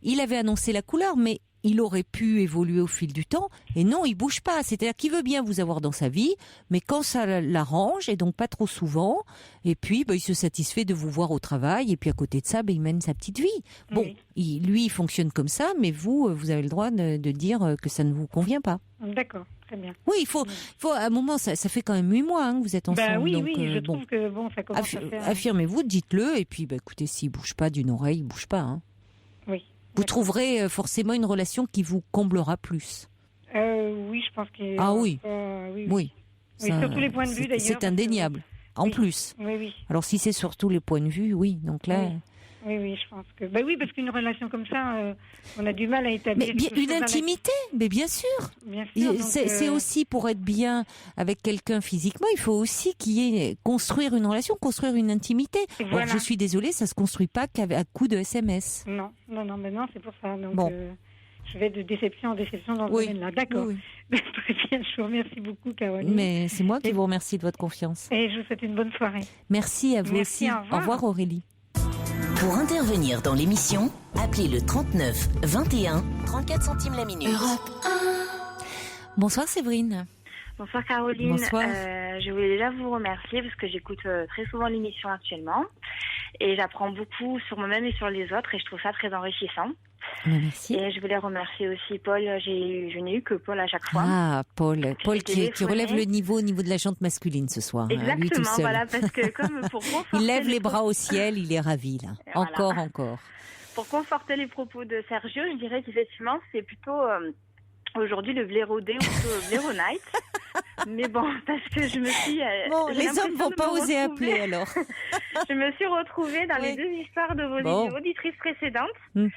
il avait annoncé la couleur, mais il aurait pu évoluer au fil du temps, et non, il bouge pas. C'est-à-dire qu'il veut bien vous avoir dans sa vie, mais quand ça l'arrange, et donc pas trop souvent, et puis il se satisfait de vous voir au travail, et puis à côté de ça, il mène sa petite vie. Oui. Lui, il fonctionne comme ça, mais vous avez le droit de dire que ça ne vous convient pas. D'accord, très bien. Oui, il faut à un moment, ça fait quand même 8 mois que vous êtes ensemble. Oui, donc, je trouve que ça commence à faire... Affirmez-vous, dites-le, et puis écoutez, s'il bouge pas d'une oreille, il bouge pas. Hein. Oui. Vous trouverez forcément une relation qui vous comblera plus. Oui, je pense que... Ah oui. Oui. Ça, sur tous les points de vue d'ailleurs. C'est indéniable. En plus. Oui. Alors si c'est sur tous les points de vue, oui. Donc là, Oui, je pense que... oui, parce qu'une relation comme ça, on a du mal à établir... Mais une intimité, mais bien sûr. Bien sûr. C'est aussi pour être bien avec quelqu'un physiquement, il faut aussi construire une relation, construire une intimité. Voilà. Bon, je suis désolée, ça se construit pas qu'à coup de SMS. Non, c'est pour ça. Donc, bon. Je vais de déception en déception dans ce domaine-là. D'accord. Oui. Très bien, je vous remercie beaucoup, Caroline. Mais c'est moi qui vous remercie de votre confiance. Et je vous souhaite une bonne soirée. Merci à vous Merci, aussi. au revoir Aurélie. Pour intervenir dans l'émission, appelez le 39 21 34 centimes la minute. Bonsoir Séverine. Bonsoir Caroline. Bonsoir. Je voulais déjà vous remercier parce que j'écoute très souvent l'émission actuellement et j'apprends beaucoup sur moi-même et sur les autres et je trouve ça très enrichissant. Merci. Et je voulais remercier aussi Paul. Je n'ai eu que Paul à chaque fois. Ah, Paul qui relève le niveau au niveau de la jante masculine ce soir. Exactement, lui tout seul. voilà, parce que comme pour conforter il lève les bras au ciel, il est ravi là. Voilà. Encore. Pour conforter les propos de Sergio, je dirais qu'effectivement c'est plutôt aujourd'hui le blaireau day ou plutôt le blaireau night. Mais bon, parce que je me suis... les hommes vont pas oser appeler alors. Je me suis retrouvée dans les deux histoires de vos auditrices précédentes.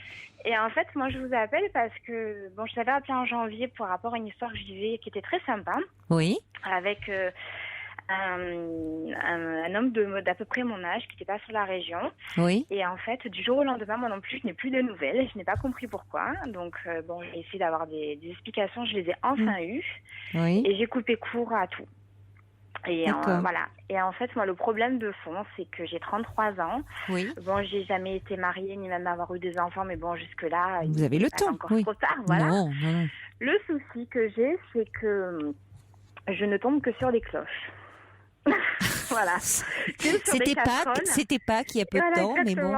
Et en fait, moi, je vous appelle parce que, je t'avais appelé en janvier pour rapport à une histoire que je vivais qui était très sympa. Oui. Avec un homme d'à peu près mon âge qui n'était pas sur la région. Oui. Et en fait, du jour au lendemain, moi non plus, je n'ai plus de nouvelles et je n'ai pas compris pourquoi. Donc, j'ai essayé d'avoir des explications. Je les ai enfin eues. Oui. Et j'ai coupé court à tout. Et voilà. Et en fait, moi, le problème de fond, c'est que j'ai 33 ans. Oui. Bon, j'ai jamais été mariée ni même avoir eu des enfants, mais bon, jusque-là, vous avez le temps. Encore trop tard, voilà. Non. Le souci que j'ai, c'est que je ne tombe que sur les cloches. Voilà. C'était pas qu'il y a peu de temps, mais bon.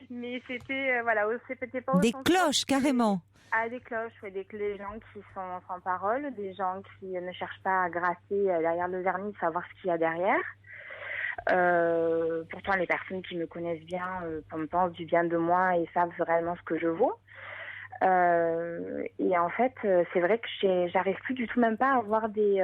Mais c'était c'était pas des cloches carrément. Ah, des cloches, des gens qui sont sans parole, des gens qui ne cherchent pas à grasser derrière le vernis, savoir ce qu'il y a derrière. Pourtant, les personnes qui me connaissent bien pensent du bien de moi et savent réellement ce que je vaux. Et en fait, c'est vrai que j'arrive plus du tout même pas à avoir des...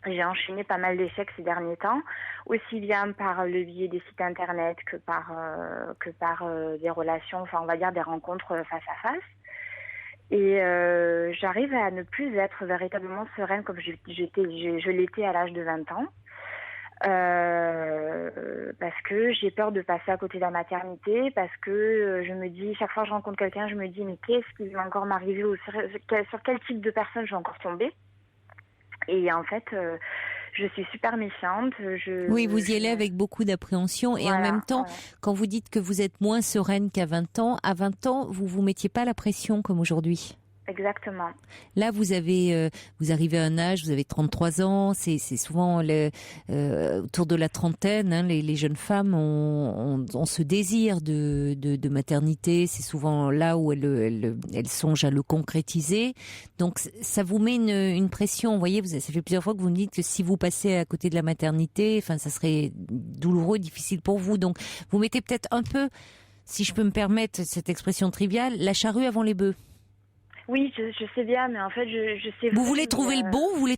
j'ai enchaîné pas mal d'échecs ces derniers temps, aussi bien par le biais des sites internet que par des relations, enfin on va dire des rencontres face à face. Et j'arrive à ne plus être véritablement sereine comme je l'étais à l'âge de 20 ans. Parce que j'ai peur de passer à côté de la maternité, parce que je me dis, chaque fois que je rencontre quelqu'un, je me dis mais qu'est-ce qui va encore m'arriver ou sur quel type de personne je vais encore tomber. Et en fait, je suis super méfiante. Oui, vous y allez avec beaucoup d'appréhension. Et en même temps, quand vous dites que vous êtes moins sereine qu'à 20 ans, à 20 ans, vous vous mettiez pas la pression comme aujourd'hui. Exactement. Là, vous arrivez à un âge, vous avez 33 ans, c'est souvent autour de la trentaine, hein, les jeunes femmes ont ce désir de maternité, c'est souvent là où elles songent à le concrétiser. Donc ça vous met une pression, vous voyez, ça fait plusieurs fois que vous me dites que si vous passez à côté de la maternité, enfin ça serait douloureux, difficile pour vous. Donc vous mettez peut-être un peu, si je peux me permettre cette expression triviale, la charrue avant les bœufs. Oui, je sais bien, mais en fait, je sais... Vous voulez trouver le bon, vous voulez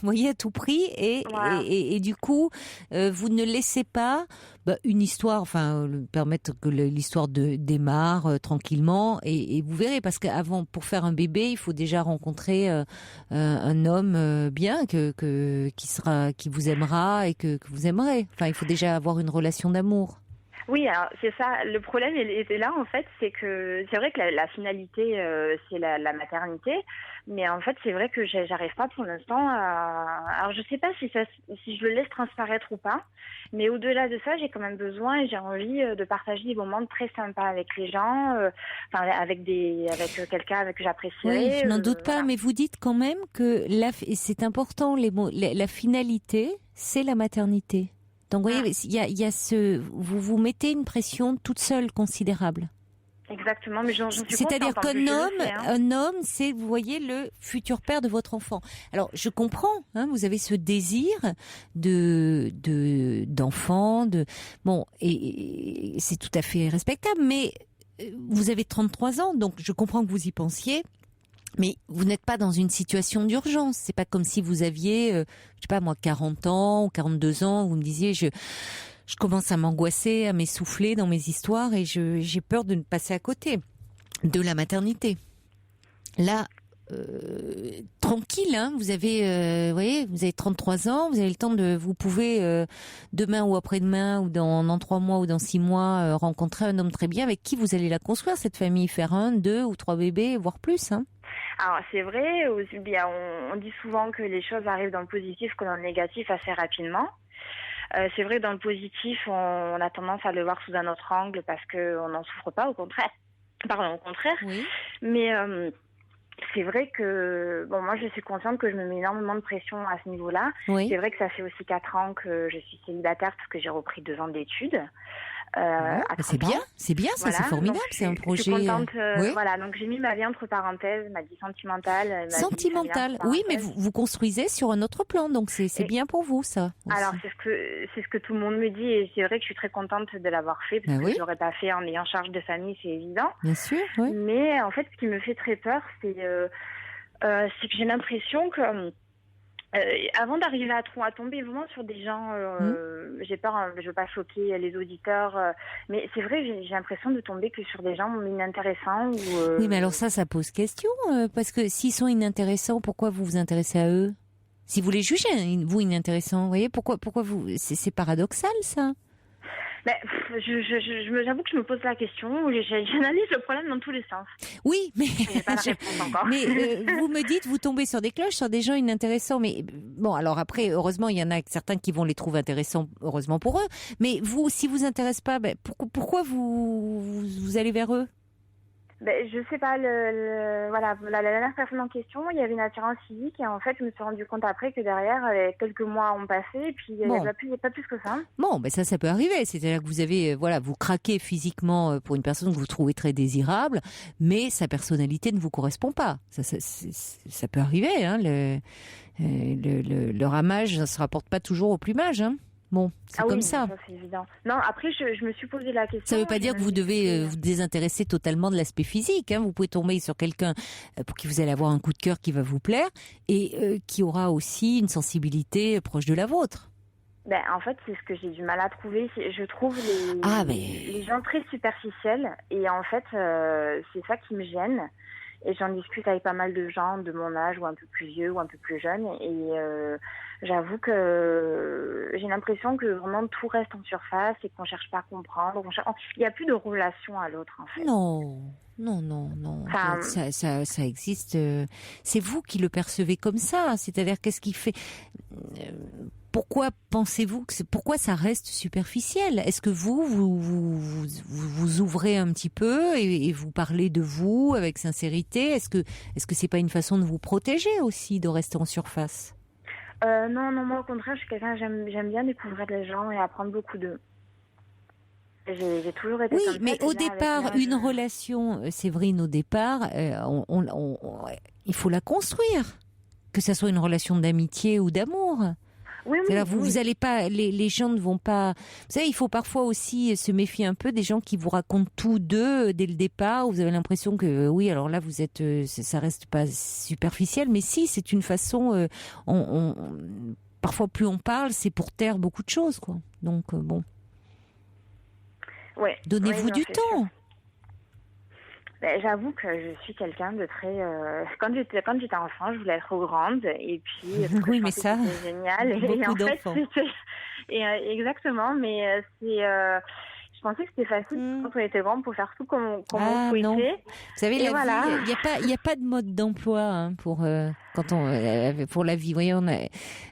voyez à tout prix, et du coup, vous ne laissez pas une histoire, permettre que l'histoire démarre tranquillement, et vous verrez, parce qu'avant, pour faire un bébé, il faut déjà rencontrer un homme bien, qui vous aimera et que vous aimerez. Enfin, il faut déjà avoir une relation d'amour. Oui, alors c'est ça. Le problème était là, en fait, c'est vrai que la finalité, c'est la maternité, mais en fait, c'est vrai que j'arrive pas pour l'instant alors je sais pas si je le laisse transparaître ou pas, mais au-delà de ça, j'ai quand même besoin et j'ai envie de partager des moments très sympas avec les gens, avec quelqu'un que j'apprécierais. Oui, je n'en doute pas, mais vous dites quand même que c'est important, la finalité, c'est la maternité. Donc, vous voyez, il y a vous mettez une pression toute seule considérable. Exactement, mais j'en suis C'est-à-dire contente, un homme, c'est, vous voyez, le futur père de votre enfant. Alors, je comprends, vous avez ce désir d'enfant, et c'est tout à fait respectable, mais vous avez 33 ans, donc je comprends que vous y pensiez. Mais vous n'êtes pas dans une situation d'urgence. C'est pas comme si vous aviez, 40 ans ou 42 ans, vous me disiez, je commence à m'angoisser, à m'essouffler dans mes histoires et j'ai peur de ne passer à côté de la maternité. Là, tranquille, hein, vous avez, voyez, vous avez 33 ans, vous avez le temps vous pouvez demain ou après-demain ou dans 3 mois ou dans 6 mois rencontrer un homme très bien avec qui vous allez la construire cette famille, faire 1, 2 ou 3 bébés, voire plus, hein. Alors c'est vrai, on dit souvent que les choses arrivent dans le positif que dans le négatif assez rapidement. C'est vrai que dans le positif, on a tendance à le voir sous un autre angle parce qu'on n'en souffre pas, au contraire. Pardon, au contraire. Oui. Mais c'est vrai que, bon, moi je suis consciente que je me mets énormément de pression à ce niveau-là. Oui. C'est vrai que ça fait aussi 4 ans que je suis célibataire parce que j'ai repris 2 ans d'études. C'est bien, ça, voilà, c'est formidable, donc, c'est un projet. Je suis contente, oui. voilà, donc j'ai mis ma vie entre parenthèses, ma vie sentimentale. Sentimentale, oui, mais vous construisez sur un autre plan, donc c'est bien pour vous, ça. Aussi. Alors c'est ce que tout le monde me dit, et c'est vrai que je suis très contente de l'avoir fait, parce que je l'aurais pas fait en ayant charge de famille, c'est évident. Bien sûr, oui. Mais en fait, ce qui me fait très peur, c'est que j'ai l'impression que avant d'arriver à tomber vraiment sur des gens, j'ai peur, je veux pas choquer les auditeurs, mais c'est vrai, j'ai l'impression de tomber que sur des gens inintéressants. Oui, mais alors ça pose question, parce que s'ils sont inintéressants, pourquoi vous vous intéressez à eux? Si vous les jugez, vous, inintéressants, vous voyez, pourquoi vous, c'est paradoxal, ça? Ben, j'avoue que je me pose la question, j'analyse le problème dans tous les sens. Oui, mais, pas la réponse encore. Mais vous me dites, vous tombez sur des cloches, sur des gens inintéressants. Mais bon, alors après, heureusement, il y en a certains qui vont les trouver intéressants, heureusement pour eux. Mais vous, si vous intéressez pas, ben, pourquoi vous allez vers eux? Ben, je sais pas, voilà, la dernière personne en question, il y avait une attirance physique et en fait, je me suis rendu compte après que derrière, quelques mois ont passé et puis il n'y a pas plus que ça. Bon, ben ça peut arriver. C'est-à-dire que vous avez, voilà, vous craquez physiquement pour une personne que vous trouvez très désirable, mais sa personnalité ne vous correspond pas. Ça peut arriver, hein. Le ramage, ça se rapporte pas toujours au plumage, hein. Bon, c'est comme ça. Ça c'est évident. Non, après, je me suis posé la question. Ça ne veut pas dire que vous devez vous désintéresser totalement de l'aspect physique, hein. Vous pouvez tomber sur quelqu'un pour qui vous allez avoir un coup de cœur qui va vous plaire et qui aura aussi une sensibilité proche de la vôtre. Ben, en fait, c'est ce que j'ai du mal à trouver. Je trouve les gens très superficiels et en fait, c'est ça qui me gêne. Et j'en discute avec pas mal de gens de mon âge ou un peu plus vieux ou un peu plus jeunes et j'avoue que j'ai l'impression que vraiment tout reste en surface et qu'on cherche pas à comprendre. Il n'y a plus de relation à l'autre en fait. Non. Enfin, ça existe. C'est vous qui le percevez comme ça. C'est-à-dire, qu'est-ce qui fait... Pourquoi pensez-vous pourquoi ça reste superficiel? Est-ce que vous ouvrez un petit peu et vous parlez de vous avec sincérité? Est-ce que c'est pas une façon de vous protéger aussi de rester en surface? Non, moi au contraire, je suis quelqu'un, j'aime bien découvrir les gens et apprendre beaucoup d'eux. J'ai toujours été comme ça. Oui, mais au départ, une relation, Séverine, au départ, il faut la construire, que ça soit une relation d'amitié ou d'amour. Oui, vous allez pas, les gens ne vont pas. Vous savez, il faut parfois aussi se méfier un peu des gens qui vous racontent tout d'eux dès le départ. Vous avez l'impression que oui, alors là vous êtes, ça reste pas superficiel, mais si, c'est une façon. Parfois, plus on parle, c'est pour taire beaucoup de choses, quoi. Donc bon. Ouais. Donnez-vous du temps. Sûr. Ben, j'avoue que je suis quelqu'un de très. Quand j'étais enfant, je voulais être grande et puis. Oui, mais ça. C'était génial. Beaucoup d'enfants. Exactement, mais c'est. Je pensais que c'était facile quand on était grand pour faire tout comme on souhaitait. Non. Vous savez, il n'y a pas de mode d'emploi hein, pour pour la vie. Vous voyez,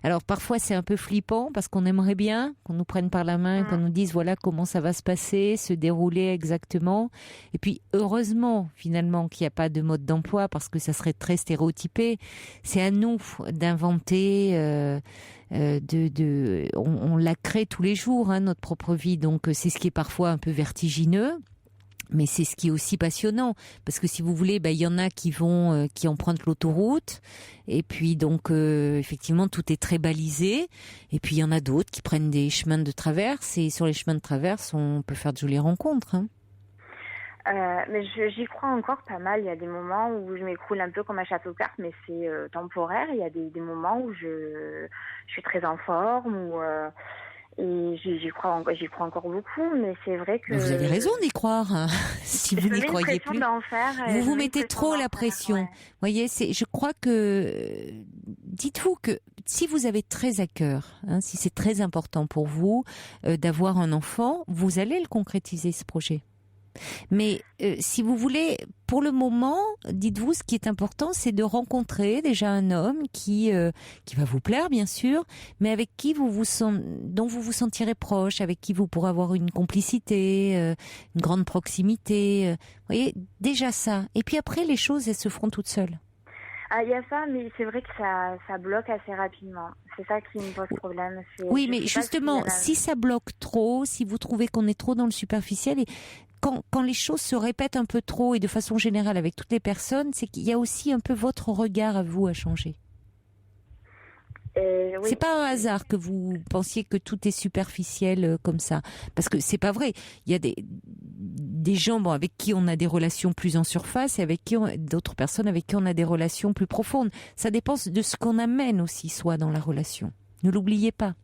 alors parfois c'est un peu flippant parce qu'on aimerait bien qu'on nous prenne par la main, qu'on nous dise voilà comment ça va se passer, se dérouler exactement. Et puis heureusement finalement qu'il n'y a pas de mode d'emploi parce que ça serait très stéréotypé. C'est à nous d'inventer. On la crée tous les jours, hein, notre propre vie. Donc c'est ce qui est parfois un peu vertigineux. Mais c'est ce qui est aussi passionnant, parce que si vous voulez, il y en a qui empruntent l'autoroute, et puis donc effectivement tout est très balisé, et puis il y en a d'autres qui prennent des chemins de traverse, et sur les chemins de traverse, on peut faire de jolies rencontres. Hein. Mais j'y crois encore pas mal. Il y a des moments où je m'écroule un peu comme un château de cartes, mais c'est temporaire. Il y a des moments où je suis très en forme, Et j'y crois encore beaucoup, mais c'est vrai que... Vous avez raison d'y croire, hein. Si vous n'y croyez plus. Vous vous mettez trop la pression. Ouais. Vous voyez, je crois que, dites-vous que si vous avez très à cœur, hein, si c'est très important pour vous d'avoir un enfant, vous allez le concrétiser, ce projet. Mais si vous voulez, pour le moment, dites-vous, ce qui est important, c'est de rencontrer déjà un homme qui va vous plaire, bien sûr, mais avec qui dont vous vous sentirez proche, avec qui vous pourrez avoir une complicité, une grande proximité. Vous voyez, déjà ça. Et puis après, les choses, elles se feront toutes seules. Ah, il y a ça, mais c'est vrai que ça bloque assez rapidement. C'est ça qui me pose problème. Oui, mais justement, si ça bloque trop, si vous trouvez qu'on est trop dans le superficiel, et quand les choses se répètent un peu trop, et de façon générale avec toutes les personnes, c'est qu'il y a aussi un peu votre regard à vous à changer. Oui. C'est pas un hasard que vous pensiez que tout est superficiel comme ça, parce que c'est pas vrai. Il y a des gens avec qui on a des relations plus en surface et avec qui d'autres personnes avec qui on a des relations plus profondes. Ça dépend de ce qu'on amène aussi soi dans la relation. Ne l'oubliez pas.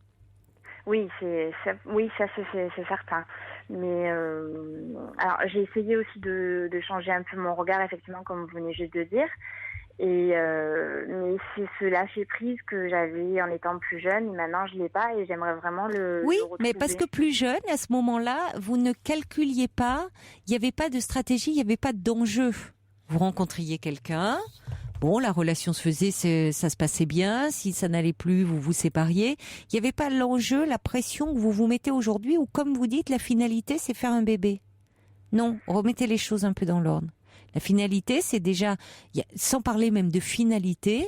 Oui, ça c'est certain. Mais alors j'ai essayé aussi de changer un peu mon regard, effectivement, comme vous venez juste de dire. Et mais c'est ce lâcher prise que j'avais en étant plus jeune, et maintenant je l'ai pas, et j'aimerais vraiment le retrouver. Mais parce que plus jeune, à ce moment-là, vous ne calculiez pas, il n'y avait pas de stratégie, il n'y avait pas d'enjeu. Vous rencontriez quelqu'un, bon, la relation se faisait, ça se passait bien, si ça n'allait plus, vous vous sépariez. Il n'y avait pas l'enjeu, la pression que vous vous mettez aujourd'hui, ou comme vous dites, la finalité, c'est faire un bébé. Non, remettez les choses un peu dans l'ordre. La finalité, c'est déjà, sans parler même de finalité,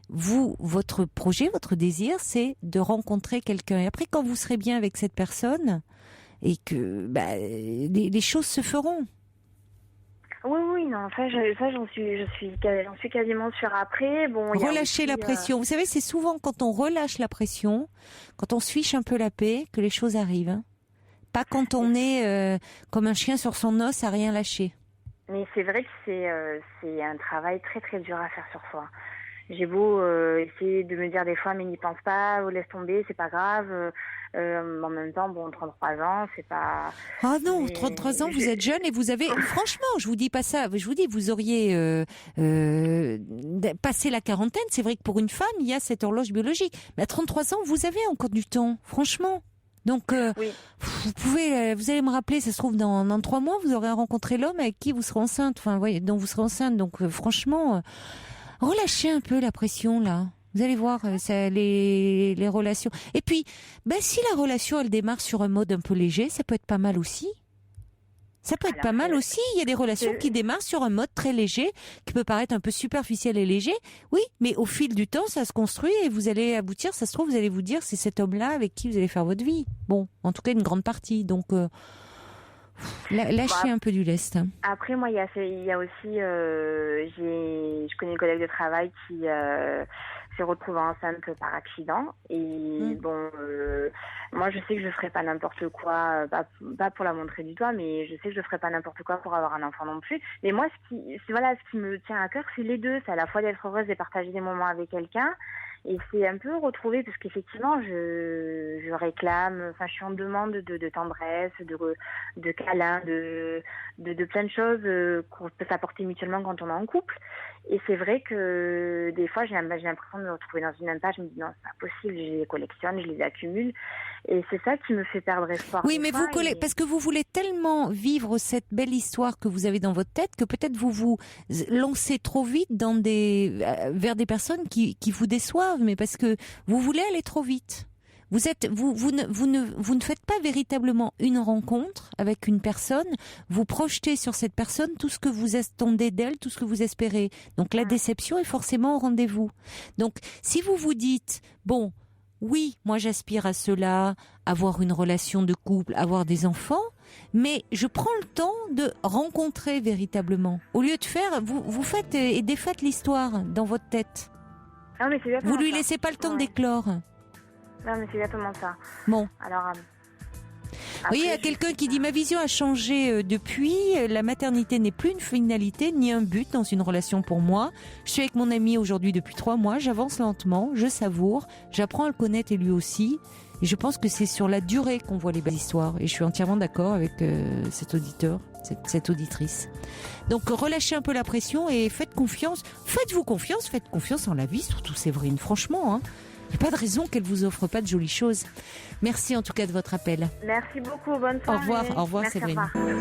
votre projet, votre désir, c'est de rencontrer quelqu'un. Et après, quand vous serez bien avec cette personne, et que les choses se feront. Oui, non, j'en suis quasiment sûre. Après, bon... Relâchez la pression. Vous savez, c'est souvent quand on relâche la pression, quand on se fiche un peu la paix, que les choses arrivent. Hein. Pas quand on est comme un chien sur son os à rien lâcher. Mais c'est vrai que c'est un travail très très dur à faire sur soi. J'ai beau essayer de me dire des fois, mais n'y pense pas, ou laisse tomber, c'est pas grave. En même temps, bon, 33 ans, c'est pas... Ah non, mais... 33 ans, vous êtes jeune et vous avez... Franchement, je vous dis pas ça. Je vous dis, vous auriez passé la quarantaine. C'est vrai que pour une femme, il y a cette horloge biologique. Mais à 33 ans, vous avez encore du temps, franchement. Donc, oui. vous allez me rappeler, ça se trouve, dans 3 mois, vous aurez rencontré l'homme avec qui vous serez enceinte. Enfin, voyez, dont vous serez enceinte. Donc, franchement, relâchez un peu la pression, là. Vous allez voir, les relations. Et puis, si la relation, elle démarre sur un mode un peu léger, ça peut être pas mal aussi. Ça peut être pas mal aussi. Il y a des relations qui démarrent sur un mode très léger, qui peut paraître un peu superficiel et léger. Oui, mais au fil du temps, ça se construit et vous allez aboutir. Ça se trouve, vous allez vous dire, c'est cet homme-là avec qui vous allez faire votre vie. Bon, en tout cas, une grande partie. Donc, lâchez un peu du lest. Hein. Après, moi, il y a aussi, je connais une collègue de travail qui s'est retrouvée enceinte par accident. Et bon, moi, je sais que je ferai pas n'importe quoi, pas pour la montrer du doigt, mais je sais que je ferai pas n'importe quoi pour avoir un enfant non plus. Mais moi, ce qui me tient à cœur, c'est les deux. C'est à la fois d'être heureuse et partager des moments avec quelqu'un. Et c'est un peu retrouvé, parce qu'effectivement, je réclame, enfin, je suis en demande de tendresse, de câlins, de plein de choses qu'on peut s'apporter mutuellement quand on est en couple. Et c'est vrai que des fois, j'ai l'impression de me retrouver dans une impasse. Je me dis non, c'est pas possible, je les collectionne, je les accumule. Et c'est ça qui me fait perdre espoir. Oui, mais parce que vous voulez tellement vivre cette belle histoire que vous avez dans votre tête que peut-être vous vous lancez trop vite vers des personnes qui vous déçoivent, mais parce que vous voulez aller trop vite. Vous ne faites pas véritablement une rencontre avec une personne. Vous projetez sur cette personne tout ce que vous attendez d'elle, tout ce que vous espérez. Donc la déception est forcément au rendez-vous. Donc si vous vous dites bon, oui, moi j'aspire à cela, avoir une relation de couple, avoir des enfants, mais je prends le temps de rencontrer véritablement. Au lieu de faire, vous faites et défaites l'histoire dans votre tête. Non, mais c'est vous lui laissez pas le temps d'éclore. Non, mais c'est exactement ça. Bon. Alors, vous voyez, il y a quelqu'un qui dit « Ma vision a changé depuis. La maternité n'est plus une finalité ni un but dans une relation pour moi. Je suis avec mon ami aujourd'hui depuis 3 mois. J'avance lentement, je savoure. J'apprends à le connaître et lui aussi. Et je pense que c'est sur la durée qu'on voit les belles histoires. Et je suis entièrement d'accord avec cet auditeur, cette auditrice. Donc relâchez un peu la pression et faites confiance. Faites-vous confiance, faites confiance en la vie, surtout Séverine, franchement. Il n'y a pas de raison qu'elle vous offre pas de jolies choses. Merci en tout cas de votre appel. Merci beaucoup, bonne soirée. Au revoir Merci, Séverine. au revoir.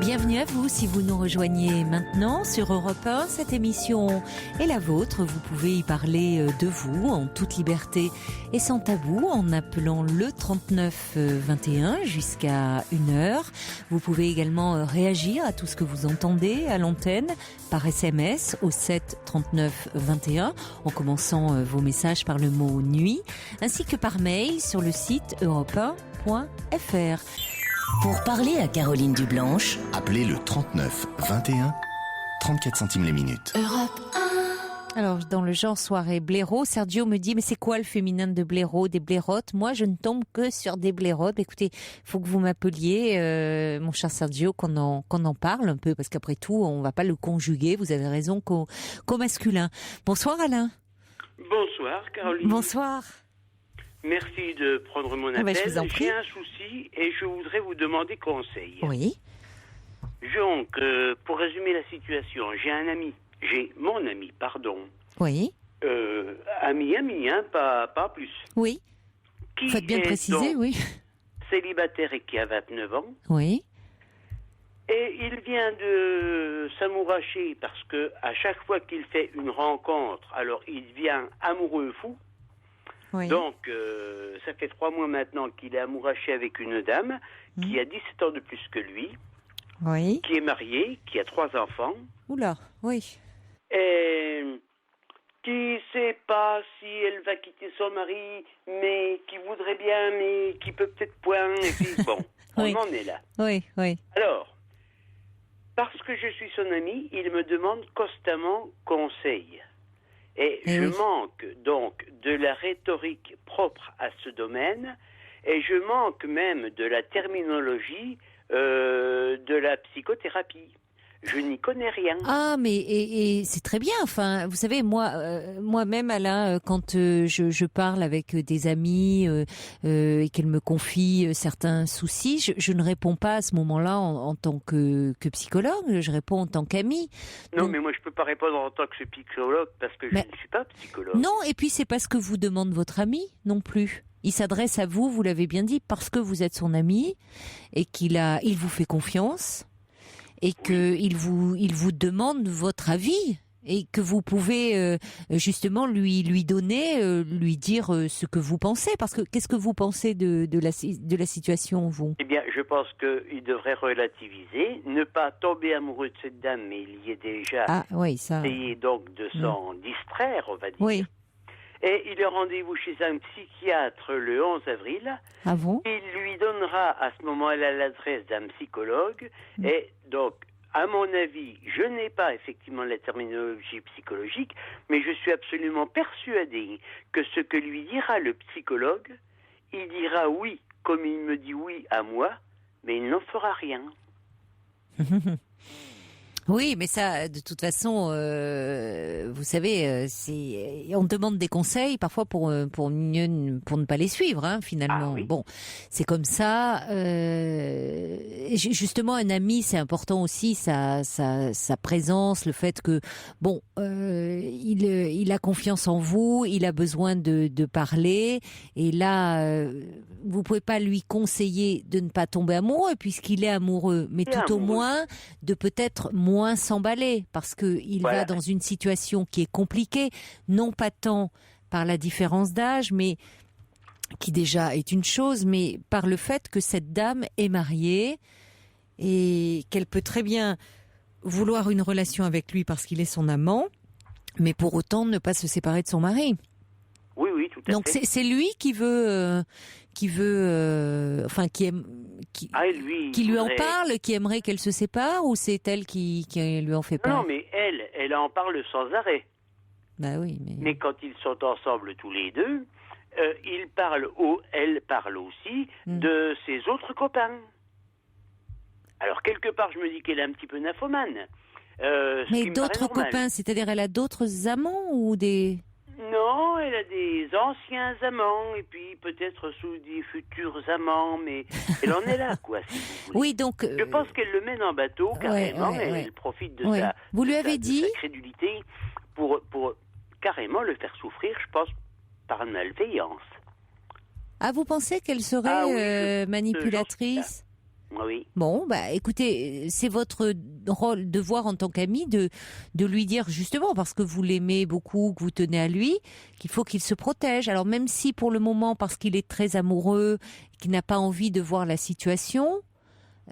Bienvenue à vous si vous nous rejoignez maintenant sur Europe 1. Cette émission est la vôtre. Vous pouvez y parler de vous en toute liberté et sans tabou en appelant le 39 21 jusqu'à 1h. Vous pouvez également réagir à tout ce que vous entendez à l'antenne par SMS au 7 39 21 en commençant vos messages par le mot nuit ainsi que par mail sur le site europe1.fr. Pour parler à Caroline Dublanche, appelez le 39 21, 34 centimes les minutes. Europe 1. Alors, dans le genre soirée blaireau, Sergio me dit, mais c'est quoi le féminin de blaireau, des blairottes? Moi, je ne tombe que sur des blairottes. Écoutez, il faut que vous m'appeliez, mon cher Sergio, qu'on en parle un peu, parce qu'après tout, on ne va pas le conjuguer, vous avez raison, qu'au masculin. Bonsoir Alain. Bonsoir Caroline. Bonsoir. Merci de prendre mon appel. Je vous en prie. J'ai un souci et je voudrais vous demander conseil. Oui. Donc, pour résumer la situation, j'ai mon ami, Oui. Ami, hein, pas plus. Oui. Qui Faites bien est préciser, donc oui. célibataire et qui a 29 ans. Oui. Et il vient de s'amouracher parce que à chaque fois qu'il fait une rencontre, alors il devient amoureux fou. Oui. Donc, ça fait 3 mois maintenant qu'il est amouraché avec une dame qui a 17 ans de plus que lui, Oui. qui est mariée, qui a 3 enfants, Oula, oui. et qui ne sait pas si elle va quitter son mari, mais qui voudrait bien, mais qui peut peut-être point. Et puis, bon, Oui. on en est là. Oui, oui. Alors, parce que je suis son ami, il me demande constamment conseil. Et je oui. manque donc de la rhétorique propre à ce domaine, et je manque même de la terminologie de la psychothérapie. Je n'y connais rien. Ah, mais et c'est très bien. Enfin, vous savez, moi-même, Alain, quand je parle avec des amis et qu'elles me confient certains soucis, je ne réponds pas à ce moment-là en tant que psychologue. Je réponds en tant qu'ami. Non, Donc, mais moi, je peux pas répondre en tant que psychologue parce que je ne suis pas psychologue. non, et puis c'est pas ce que vous demande votre ami non plus. Il s'adresse à vous, vous l'avez bien dit, parce que vous êtes son ami et il vous fait confiance. Et que il vous demande votre avis et que vous pouvez justement lui donner, lui dire ce que vous pensez. Parce que qu'est-ce que vous pensez de la situation, vous? Eh bien, je pense qu'il devrait relativiser, ne pas tomber amoureux de cette dame, mais il y est déjà. Ah oui, ça. Essayer donc de s'en distraire, on va dire. Oui. Et il a rendez-vous chez un psychiatre le 11 avril. Ah bon? Il lui donnera à ce moment-là l'adresse d'un psychologue. Et donc, à mon avis, je n'ai pas effectivement la terminologie psychologique, mais je suis absolument persuadé que ce que lui dira le psychologue, il dira oui, comme il me dit oui à moi, mais il n'en fera rien. Oui, mais ça, de toute façon, vous savez, on demande des conseils parfois pour ne pas les suivre, hein, finalement. Ah, oui. Bon, c'est comme ça. Justement, un ami, c'est important aussi sa présence, le fait que bon, il a confiance en vous, il a besoin de parler, et là, vous pouvez pas lui conseiller de ne pas tomber amoureux puisqu'il est amoureux, mais tout au moins de peut-être moins s'emballer parce que il va dans une situation qui est compliquée, non pas tant par la différence d'âge, mais qui déjà est une chose, mais par le fait que cette dame est mariée et qu'elle peut très bien vouloir une relation avec lui parce qu'il est son amant, mais pour autant ne pas se séparer de son mari. Oui, tout à fait. Donc c'est lui qui veut qui veut, qui lui en parle, qui aimerait qu'elle se sépare, ou c'est elle qui lui en fait part? Non, mais elle en parle sans arrêt. Bah oui, mais quand ils sont ensemble tous les deux, elle parle aussi de ses autres copains. Alors quelque part, je me dis qu'elle est un petit peu nymphomane. Mais d'autres copains, c'est-à-dire elle a d'autres amants ou des... Non, elle a des anciens amants et puis peut-être sous des futurs amants, mais elle en est là, quoi. Si vous voulez. Oui, donc. Je pense qu'elle le mène en bateau carrément, elle profite de sa. Vous lui avez dit de sa crédulité pour carrément le faire souffrir, je pense, par malveillance. Ah, vous pensez qu'elle serait manipulatrice? Oui. Bon, écoutez, c'est votre devoir en tant qu'ami de lui dire justement, parce que vous l'aimez beaucoup, que vous tenez à lui, qu'il faut qu'il se protège. Alors même si pour le moment, parce qu'il est très amoureux, qu'il n'a pas envie de voir la situation,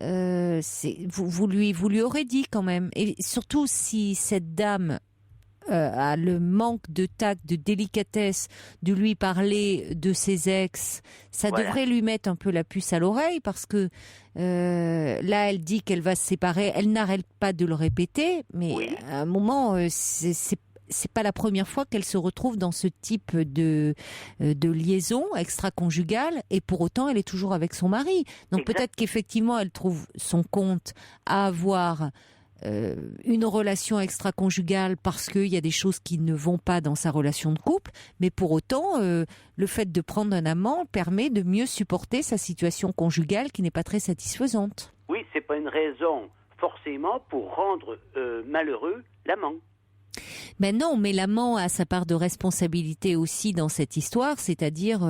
vous lui aurez dit quand même. Et surtout si cette dame a le manque de tact, de délicatesse de lui parler de ses ex, ça devrait lui mettre un peu la puce à l'oreille, parce que là elle dit qu'elle va se séparer, elle n'arrête pas de le répéter, mais à un moment c'est pas la première fois qu'elle se retrouve dans ce type de liaison extra-conjugale, et pour autant elle est toujours avec son mari. Donc peut-être qu'effectivement elle trouve son compte à avoir une relation extra-conjugale parce qu'il y a des choses qui ne vont pas dans sa relation de couple, mais pour autant, le fait de prendre un amant permet de mieux supporter sa situation conjugale qui n'est pas très satisfaisante. Oui, c'est pas une raison forcément pour rendre malheureux l'amant. Ben non, mais l'amant a sa part de responsabilité aussi dans cette histoire, c'est-à-dire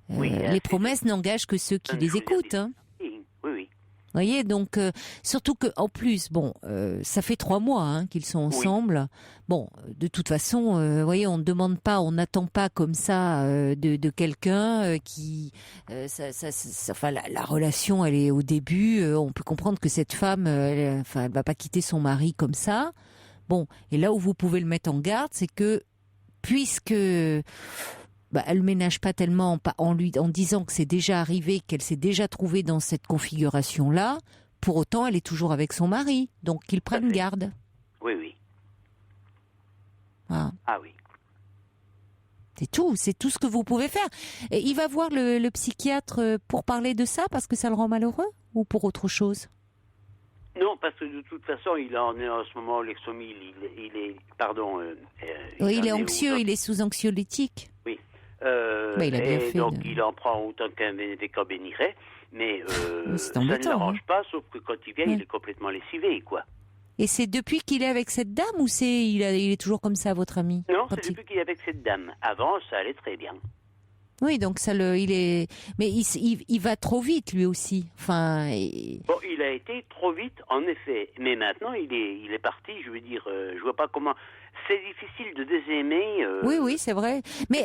les promesses n'engagent que ceux qui les écoutent. Hein. Vous voyez, donc surtout que en plus, ça fait 3 mois qu'ils sont ensemble. Bon, de toute façon, vous voyez, on ne demande pas, on n'attend pas comme ça de quelqu'un qui, la relation, elle est au début. On peut comprendre que cette femme, elle va pas quitter son mari comme ça. Bon, et là où vous pouvez le mettre en garde, c'est que puisque elle ménage pas tellement en disant que c'est déjà arrivé, qu'elle s'est déjà trouvée dans cette configuration-là. Pour autant, elle est toujours avec son mari, donc qu'ils prennent garde. Oui. Ah. Ah oui. C'est tout ce que vous pouvez faire. Et il va voir le psychiatre pour parler de ça parce que ça le rend malheureux, ou pour autre chose? Non, parce que de toute façon, il en est en ce moment, l'exomile, il est il est anxieux, il est sous anxiolytique. Oui. Il a bien fait donc il en prend autant qu'un bénirait, mais ça ne l'arrange pas, sauf que quand il vient, il est complètement lessivé, quoi. Et c'est depuis qu'il est avec cette dame, ou il est toujours comme ça, votre ami? Non, c'est depuis qu'il est avec cette dame. Avant, ça allait très bien. Oui, donc mais il va trop vite lui aussi. Enfin. Bon, il a été trop vite, en effet, mais maintenant il est parti. Je veux dire, je vois pas comment. C'est difficile de désaimer. Oui, c'est vrai. Mais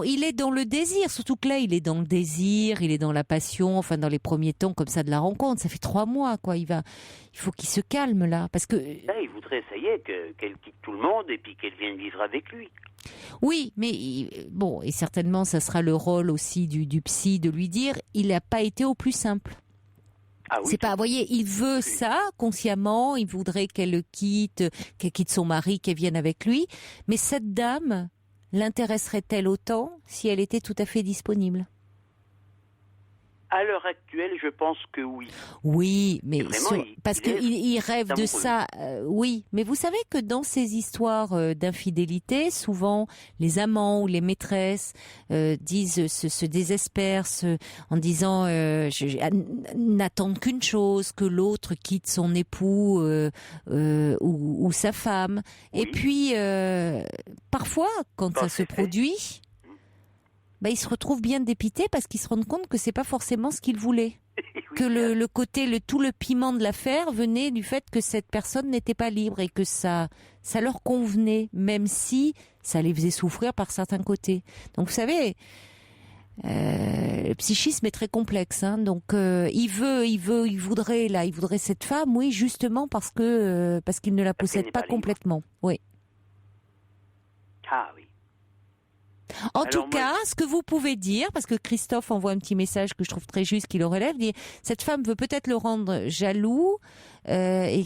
il est dans le désir, surtout que là, il est dans le désir, il est dans la passion, enfin dans les premiers temps comme ça de la rencontre. Ça fait 3 mois, quoi. Il faut qu'il se calme là, parce que. Là, il voudrait, ça y est, qu'elle quitte tout le monde et puis qu'elle vienne vivre avec lui. Oui, mais et certainement, ça sera le rôle aussi du psy de lui dire, il n'a pas été au plus simple. Ah oui, c'est pas, vous voyez, il veut ça consciemment, il voudrait qu'elle quitte son mari, qu'elle vienne avec lui, mais cette dame l'intéresserait-elle autant si elle était tout à fait disponible? À l'heure actuelle, je pense que oui. Oui, mais parce qu'il rêve de ça. Oui, mais vous savez que dans ces histoires d'infidélité, souvent les amants ou les maîtresses se désespèrent en disant n'attendent qu'une chose, que l'autre quitte son époux ou sa femme. Oui. Et puis parfois, quand ça se produit, ils se retrouvent bien dépités parce qu'ils se rendent compte que c'est pas forcément ce qu'ils voulaient. Oui, que le côté, tout le piment de l'affaire venait du fait que cette personne n'était pas libre et que ça leur convenait, même si ça les faisait souffrir par certains côtés. Donc vous savez, le psychisme est très complexe, hein. Donc il voudrait cette femme, oui, justement parce qu'il ne la possède pas complètement. Oui. Ah oui. En tout cas, ce que vous pouvez dire, parce que Christophe envoie un petit message que je trouve très juste, qui le relève, dit cette femme veut peut-être le rendre jaloux et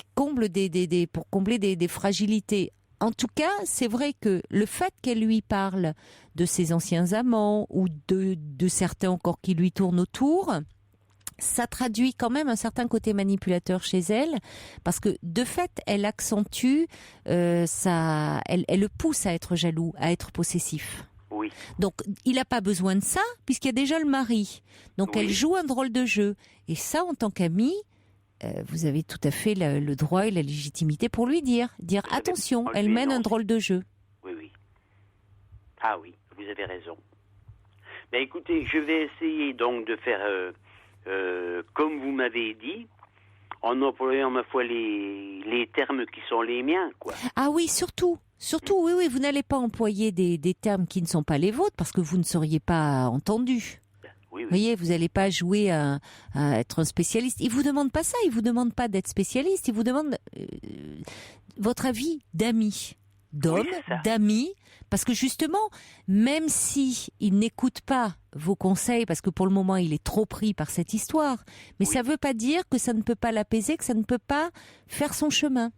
pour combler des fragilités. En tout cas, c'est vrai que le fait qu'elle lui parle de ses anciens amants ou de certains encore qui lui tournent autour, ça traduit quand même un certain côté manipulateur chez elle, parce que de fait, elle accentue elle le pousse à être jaloux, à être possessif. Oui. Donc, il n'a pas besoin de ça, puisqu'il y a déjà le mari. Donc, elle joue un drôle de jeu. Et ça, en tant qu'amie, vous avez tout à fait le droit et la légitimité pour lui dire attention, elle mène un drôle de jeu. Oui. Ah oui, vous avez raison. Mais écoutez, je vais essayer donc de faire comme vous m'avez dit, en employant ma foi les termes qui sont les miens, quoi. Ah oui, surtout, oui, vous n'allez pas employer des termes qui ne sont pas les vôtres, parce que vous ne seriez pas entendu. Oui. Vous voyez, vous n'allez pas jouer à être un spécialiste. Il vous demande pas ça, il vous demande pas d'être spécialiste, il vous demande votre avis d'amis, d'amis, parce que justement, même si il n'écoute pas vos conseils, parce que pour le moment il est trop pris par cette histoire, mais ça ne veut pas dire que ça ne peut pas l'apaiser, que ça ne peut pas faire son chemin.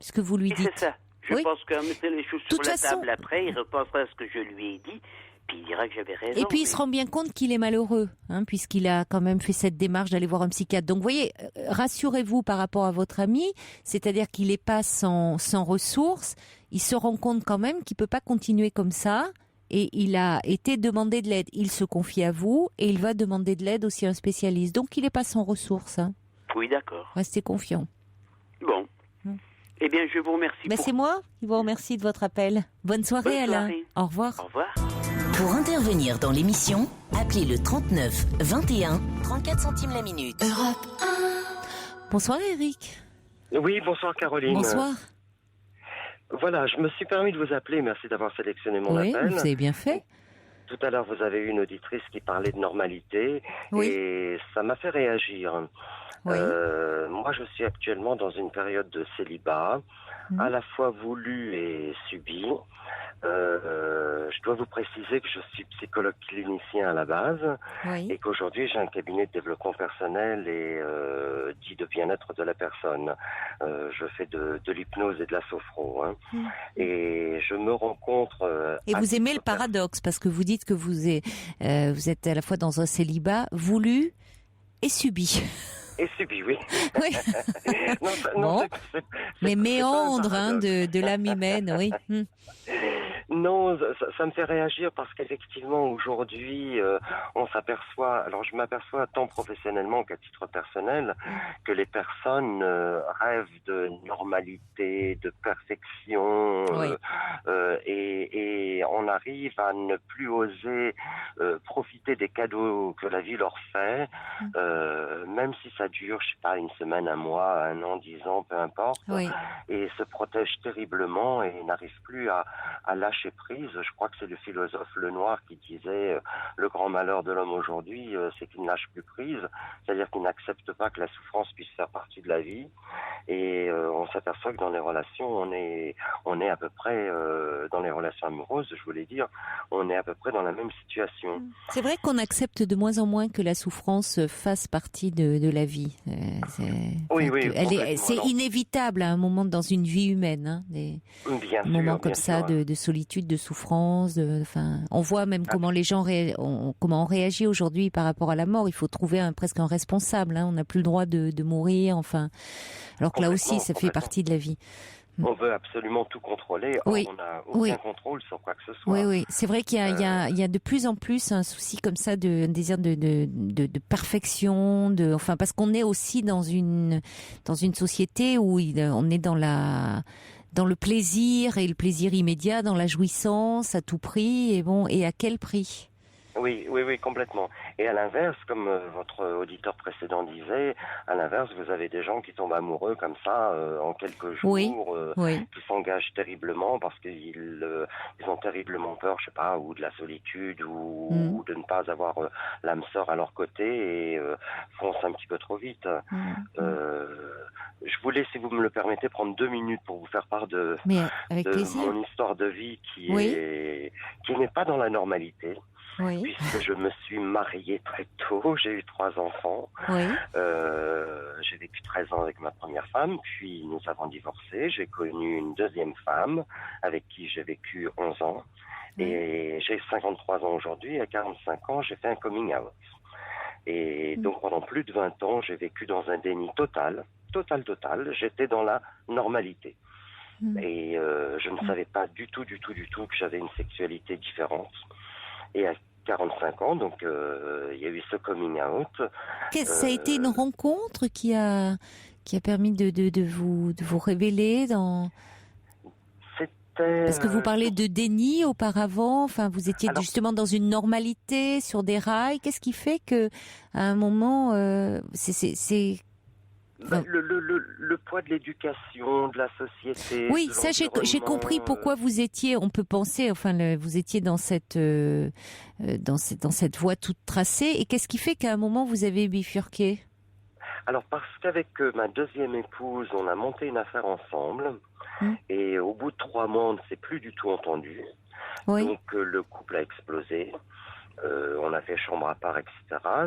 Ce que vous lui dites. C'est ça. Je pense qu'en mettant les choses sur la table après, il repensera à ce que je lui ai dit. Puis il dira que j'avais raison. Et puis il se rend bien compte qu'il est malheureux, puisqu'il a quand même fait cette démarche d'aller voir un psychiatre. Donc vous voyez, rassurez-vous par rapport à votre ami, c'est-à-dire qu'il n'est pas sans ressources, il se rend compte quand même qu'il ne peut pas continuer comme ça, et il a été demandé de l'aide. Il se confie à vous, et il va demander de l'aide aussi à un spécialiste. Donc il n'est pas sans ressources. Oui, d'accord. Restez confiant. Bon. Eh bien, je vous remercie. C'est moi qui vous remercie de votre appel. Bonne soirée, Alain. Au revoir. Au revoir. Pour intervenir dans l'émission, appelez le 39 21 34 centimes la minute. Europe 1. Bonsoir Eric. Oui, bonsoir Caroline. Bonsoir. Voilà, je me suis permis de vous appeler, merci d'avoir sélectionné mon appel. Oui, vous avez bien fait. Tout à l'heure, vous avez eu une auditrice qui parlait de normalité et ça m'a fait réagir. Oui. Moi, je suis actuellement dans une période de célibat, à la fois voulu et subi. Je dois vous préciser que je suis psychologue clinicien à la base et qu'aujourd'hui j'ai un cabinet de développement personnel et dit de bien-être de la personne. Je fais de l'hypnose et de la sophro. Et je me rencontre... et vous aimez le paradoxe, parce que vous dites que vous êtes à la fois dans un célibat voulu et subi. Et subi, oui. Oui. Mais méandre de l'âme humaine, oui. Non, ça me fait réagir parce qu'effectivement aujourd'hui on s'aperçoit, alors je m'aperçois tant professionnellement qu'à titre personnel, que les personnes rêvent de normalité, de perfection, et on arrive à ne plus oser profiter des cadeaux que la vie leur fait, même si ça dure, je sais pas, une semaine, un mois, un an, 10 ans, peu importe, et se protègent terriblement et n'arrivent plus à lâcher prise. Je crois que c'est le philosophe Lenoir qui disait le grand malheur de l'homme aujourd'hui, c'est qu'il ne lâche plus prise, c'est-à-dire qu'il n'accepte pas que la souffrance puisse faire partie de la vie, et on s'aperçoit que dans les relations, on est à peu près dans les relations amoureuses, je voulais dire, on est à peu près dans la même situation. C'est vrai qu'on accepte de moins en moins que la souffrance fasse partie de la vie. C'est inévitable à un moment dans une vie humaine, des moments comme ça de solitude, de souffrance. On voit même comment les gens comment on réagit aujourd'hui par rapport à la mort. Il faut trouver presque un responsable. On n'a plus le droit de mourir. Alors que là aussi, ça fait partie de la vie. On veut absolument tout contrôler. On n'a aucun contrôle sur quoi que ce soit. Oui. C'est vrai qu'il y a de plus en plus un souci comme ça, un désir de perfection, parce qu'on est aussi dans une société où on est dans le plaisir, et le plaisir immédiat, dans la jouissance à tout prix, et à quel prix? Oui, complètement. Et à l'inverse, comme votre auditeur précédent disait, à l'inverse, vous avez des gens qui tombent amoureux comme ça en quelques jours, qui s'engagent terriblement parce qu'ils ont terriblement peur, je sais pas, ou de la solitude, ou de ne pas avoir l'âme sœur à leur côté, et foncent un petit peu trop vite. Je voulais, si vous me le permettez, prendre 2 minutes pour vous faire part de mon histoire de vie qui n'ai pas dans la normalité. Oui. Puisque je me suis marié très tôt, j'ai eu 3 enfants. Oui. J'ai vécu 13 ans avec ma première femme, puis nous avons divorcé. J'ai connu une deuxième femme avec qui j'ai vécu 11 ans. Oui. Et j'ai 53 ans aujourd'hui. À 45 ans, j'ai fait un coming out. Et donc pendant plus de 20 ans, j'ai vécu dans un déni total. J'étais dans la normalité. Et je ne savais pas du tout que j'avais une sexualité différente. Et à 45 ans, donc il y a eu ce coming out. Ça a été une rencontre qui a permis de vous révéler dans... Parce que vous parlez de déni auparavant, enfin vous étiez justement dans une normalité, sur des rails. Qu'est-ce qui fait que à un moment le poids de l'éducation, de la société. Oui, ça j'ai compris pourquoi vous étiez. On peut penser, vous étiez dans cette voie toute tracée. Et qu'est-ce qui fait qu'à un moment vous avez bifurqué? Alors parce qu'avec ma deuxième épouse, on a monté une affaire ensemble. Et au bout de 3 mois, on ne s'est plus du tout entendu. Oui. Donc le couple a explosé. On a fait chambre à part, etc.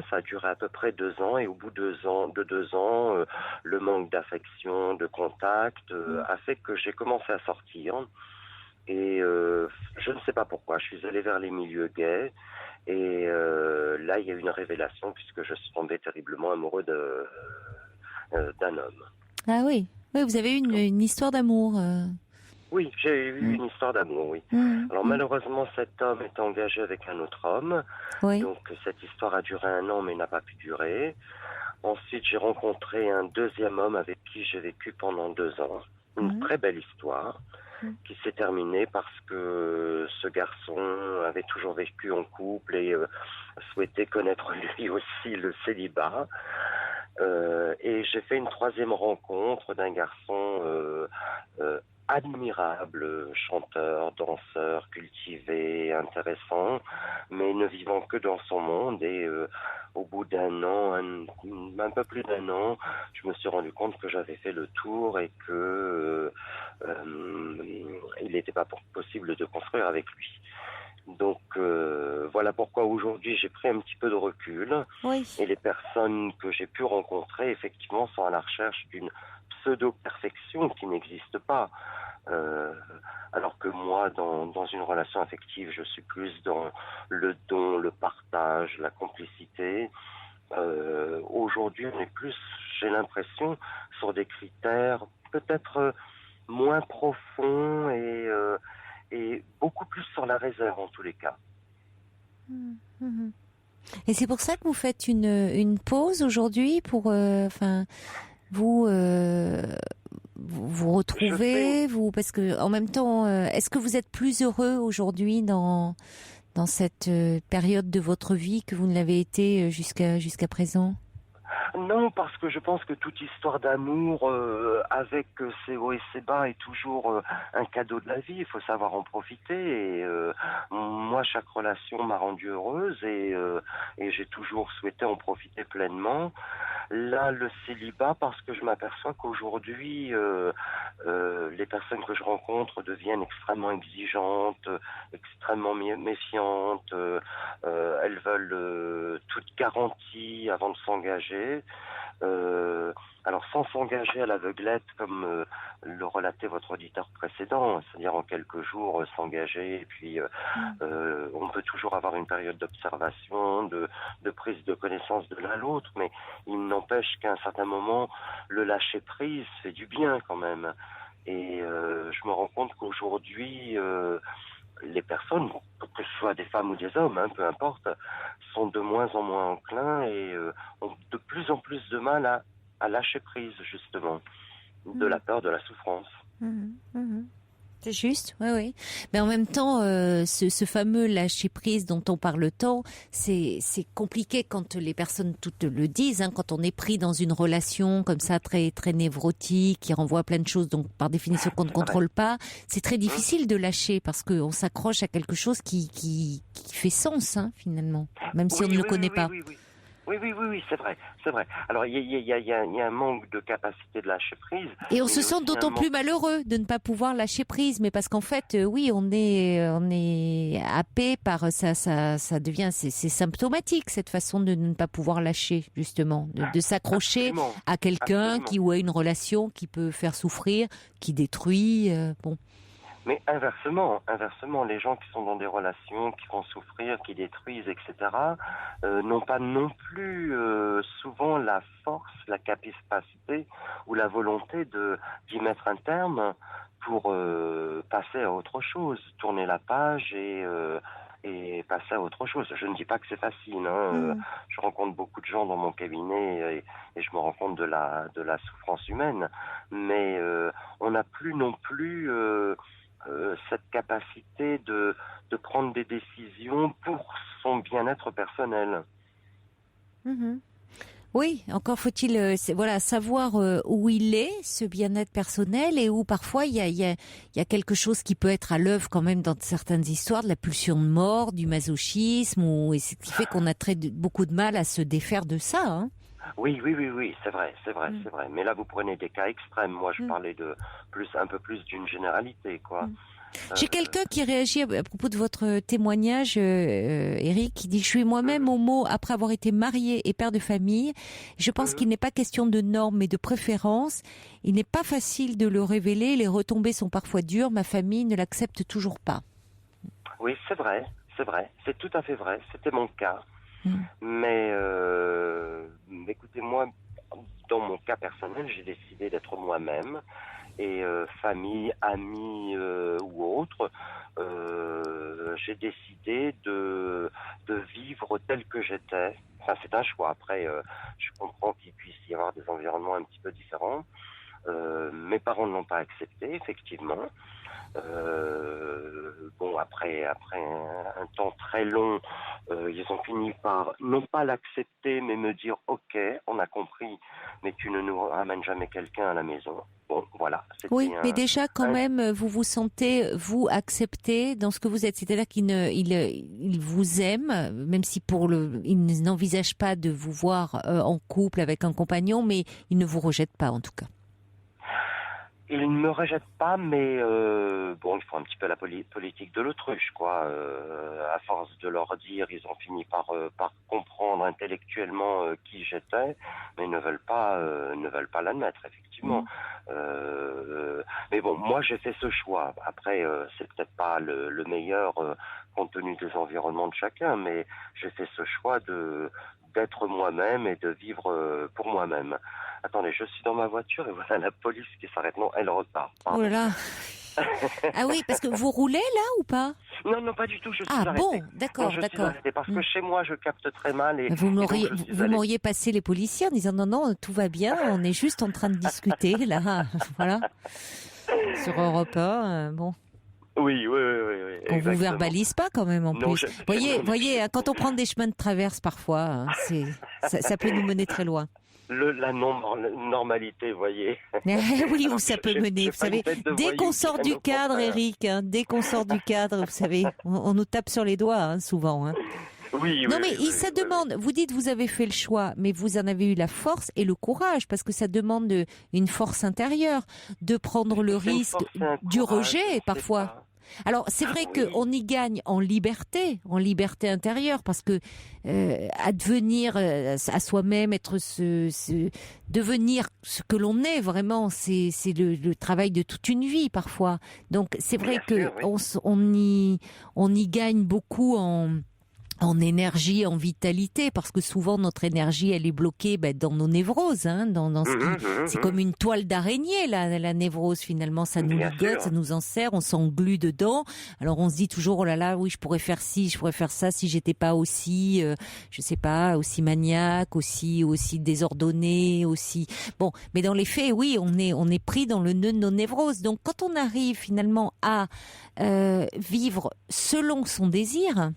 Ça a duré à peu près 2 ans. Et au bout de 2 ans, le manque d'affection, de contact, a fait que j'ai commencé à sortir. Et je ne sais pas pourquoi. Je suis allé vers les milieux gays. Et là, il y a eu une révélation puisque je suis tombé terriblement amoureux d'un homme. Ah oui. Oui, vous avez eu une histoire d'amour. Oui, j'ai eu une histoire d'amour, oui. Alors malheureusement, cet homme est engagé avec un autre homme. Oui. Donc cette histoire a duré 1 an, mais n'a pas pu durer. Ensuite, j'ai rencontré un deuxième homme avec qui j'ai vécu pendant 2 ans. Une très belle histoire qui s'est terminée parce que ce garçon avait toujours vécu en couple et souhaitait connaître lui aussi le célibat. Et j'ai fait une 3e rencontre d'un garçon admirable, chanteur, danseur, cultivé, intéressant, mais ne vivant que dans son monde. Et au bout d'1 an, un peu plus d'1 an, je me suis rendu compte que j'avais fait le tour et que il n'était pas possible de construire avec lui. Donc voilà pourquoi aujourd'hui j'ai pris un petit peu de recul. Oui. Et les personnes que j'ai pu rencontrer effectivement sont à la recherche d'une pseudo-perfection qui n'existe pas. Alors que moi, dans une relation affective, je suis plus dans le don, le partage, la complicité. Aujourd'hui, on est plus, j'ai l'impression, sur des critères peut-être moins profonds et beaucoup plus sur la réserve en tous les cas. Et c'est pour ça que vous faites une pause aujourd'hui pour, vous retrouver, parce que en même temps, est-ce que vous êtes plus heureux aujourd'hui dans cette période de votre vie que vous ne l'avez été jusqu'à présent? Non, parce que je pense que toute histoire d'amour avec ses hauts et ses bas est toujours un cadeau de la vie. Il faut savoir en profiter. Et moi, chaque relation m'a rendue heureuse et j'ai toujours souhaité en profiter pleinement. Là, le célibat, parce que je m'aperçois qu'aujourd'hui, les personnes que je rencontre deviennent extrêmement exigeantes, extrêmement méfiantes. Elles veulent toute garantie avant de s'engager. Alors sans s'engager à l'aveuglette comme le relatait votre auditeur précédent, c'est-à-dire en quelques jours s'engager et puis on peut toujours avoir une période d'observation, de prise de connaissance de l'un à l'autre, mais il n'empêche qu'à un certain moment le lâcher prise fait du bien quand même. Et je me rends compte qu'aujourd'hui les personnes, que ce soit des femmes ou des hommes, peu importe, sont de moins en moins enclins et ont de plus en plus de mal à lâcher prise, justement, de la peur de la souffrance. C'est juste, oui. Mais en même temps, ce fameux lâcher prise dont on parle tant, c'est compliqué quand les personnes toutes le disent. Quand on est pris dans une relation comme ça très très névrotique, qui renvoie à plein de choses, donc par définition qu'on ne contrôle pas, c'est très difficile de lâcher parce qu'on s'accroche à quelque chose qui fait sens finalement, même si on ne le connaît pas. Oui. Oui, c'est vrai. Alors, il y a un manque de capacité de lâcher prise. Et on se sent d'autant plus malheureux de ne pas pouvoir lâcher prise, mais parce qu'en fait, oui, on est happé par ça devient, c'est symptomatique, cette façon de ne pas pouvoir lâcher, justement, de s'accrocher à quelqu'un ou à une relation qui peut faire souffrir, qui détruit, bon. Mais inversement, les gens qui sont dans des relations, qui font souffrir, qui détruisent, etc., n'ont pas non plus souvent la force, la capacité ou la volonté d'y mettre un terme pour passer à autre chose, tourner la page et passer à autre chose. Je ne dis pas que c'est facile. Je rencontre beaucoup de gens dans mon cabinet et je me rends compte de la souffrance humaine. Mais on n'a plus non plus cette capacité de prendre des décisions pour son bien-être personnel. Oui, encore faut-il savoir où il est, ce bien-être personnel, et où parfois il y a quelque chose qui peut être à l'œuvre quand même dans certaines histoires, de la pulsion de mort, du masochisme, et ce qui fait qu'on a beaucoup de mal à se défaire de ça. Hein. Oui, c'est vrai. Mais là, vous prenez des cas extrêmes. Moi, je parlais un peu plus d'une généralité, quoi. J'ai quelqu'un qui réagit à propos de votre témoignage, Eric, qui dit « Je suis moi-même homo après avoir été marié et père de famille. Je pense qu'il n'est pas question de normes mais de préférences. Il n'est pas facile de le révéler. Les retombées sont parfois dures. Ma famille ne l'accepte toujours pas. » Oui, c'est vrai. C'est tout à fait vrai. C'était mon cas. Mais écoutez, moi, dans mon cas personnel, j'ai décidé d'être moi-même. Et famille, amis ou autres, j'ai décidé de vivre tel que j'étais. Enfin, c'est un choix. Après, je comprends qu'il puisse y avoir des environnements un petit peu différents. Mes parents ne l'ont pas accepté, effectivement. Après un temps très long, ils ont fini par non pas l'accepter, mais me dire « Ok, on a compris, mais tu ne nous ramènes jamais quelqu'un à la maison. » Bon, voilà. Oui, mais déjà quand même, vous vous sentez, vous, accepté dans ce que vous êtes. C'est-à-dire qu'il vous aime, même si il n'envisage pas de vous voir en couple avec un compagnon, mais il ne vous rejette pas en tout cas. Ils ne me rejettent pas, mais ils font un petit peu la politique de l'autruche, quoi. À force de leur dire, ils ont fini par comprendre intellectuellement qui j'étais, mais ne veulent pas l'admettre, effectivement. Mais bon, moi j'ai fait ce choix. Après, c'est peut-être pas le meilleur compte tenu des environnements de chacun, mais j'ai fait ce choix d'être moi-même et de vivre pour moi-même. Attendez, je suis dans ma voiture et voilà la police qui s'arrête. Non, elle repart. Pardon. Oh là là. Ah oui, parce que vous roulez là ou pas? Non, pas du tout. Je suis arrêté. Bon, d'accord. Suis arrêté parce que chez moi, je capte très mal. Et vous m'auriez passé les policiers en disant non, tout va bien, on est juste en train de discuter là, voilà. Sur Europe 1, bon. Oui. On vous verbalise pas quand même en plus. Voyez, quand on prend des chemins de traverse parfois, ça peut nous mener très loin. La normalité, voyez. Oui, où ça peut mener. Vous savez, dès qu'on sort du cadre, Eric, dès qu'on sort du cadre, vous savez, on nous tape sur les doigts, souvent. Oui. Non, mais ça demande. Vous dites, vous avez fait le choix, mais vous en avez eu la force et le courage, parce que ça demande une force intérieure de prendre le risque du rejet parfois. Alors c'est vrai qu'on y gagne en liberté intérieure, parce que advenir à soi-même, devenir ce que l'on est vraiment, c'est le travail de toute une vie parfois. Donc c'est vrai que on y gagne beaucoup en énergie, en vitalité, parce que souvent notre énergie elle est bloquée dans nos névroses, c'est comme une toile d'araignée la névrose, finalement ça nous ligote, ça nous enserre, on s'englue dedans. Alors on se dit toujours oh là là, oui je pourrais faire ci, je pourrais faire ça si j'étais pas aussi je sais pas, aussi maniaque, aussi désordonné, aussi bon, mais dans les faits oui, on est pris dans le nœud de nos névroses. Donc quand on arrive finalement à vivre selon son désir,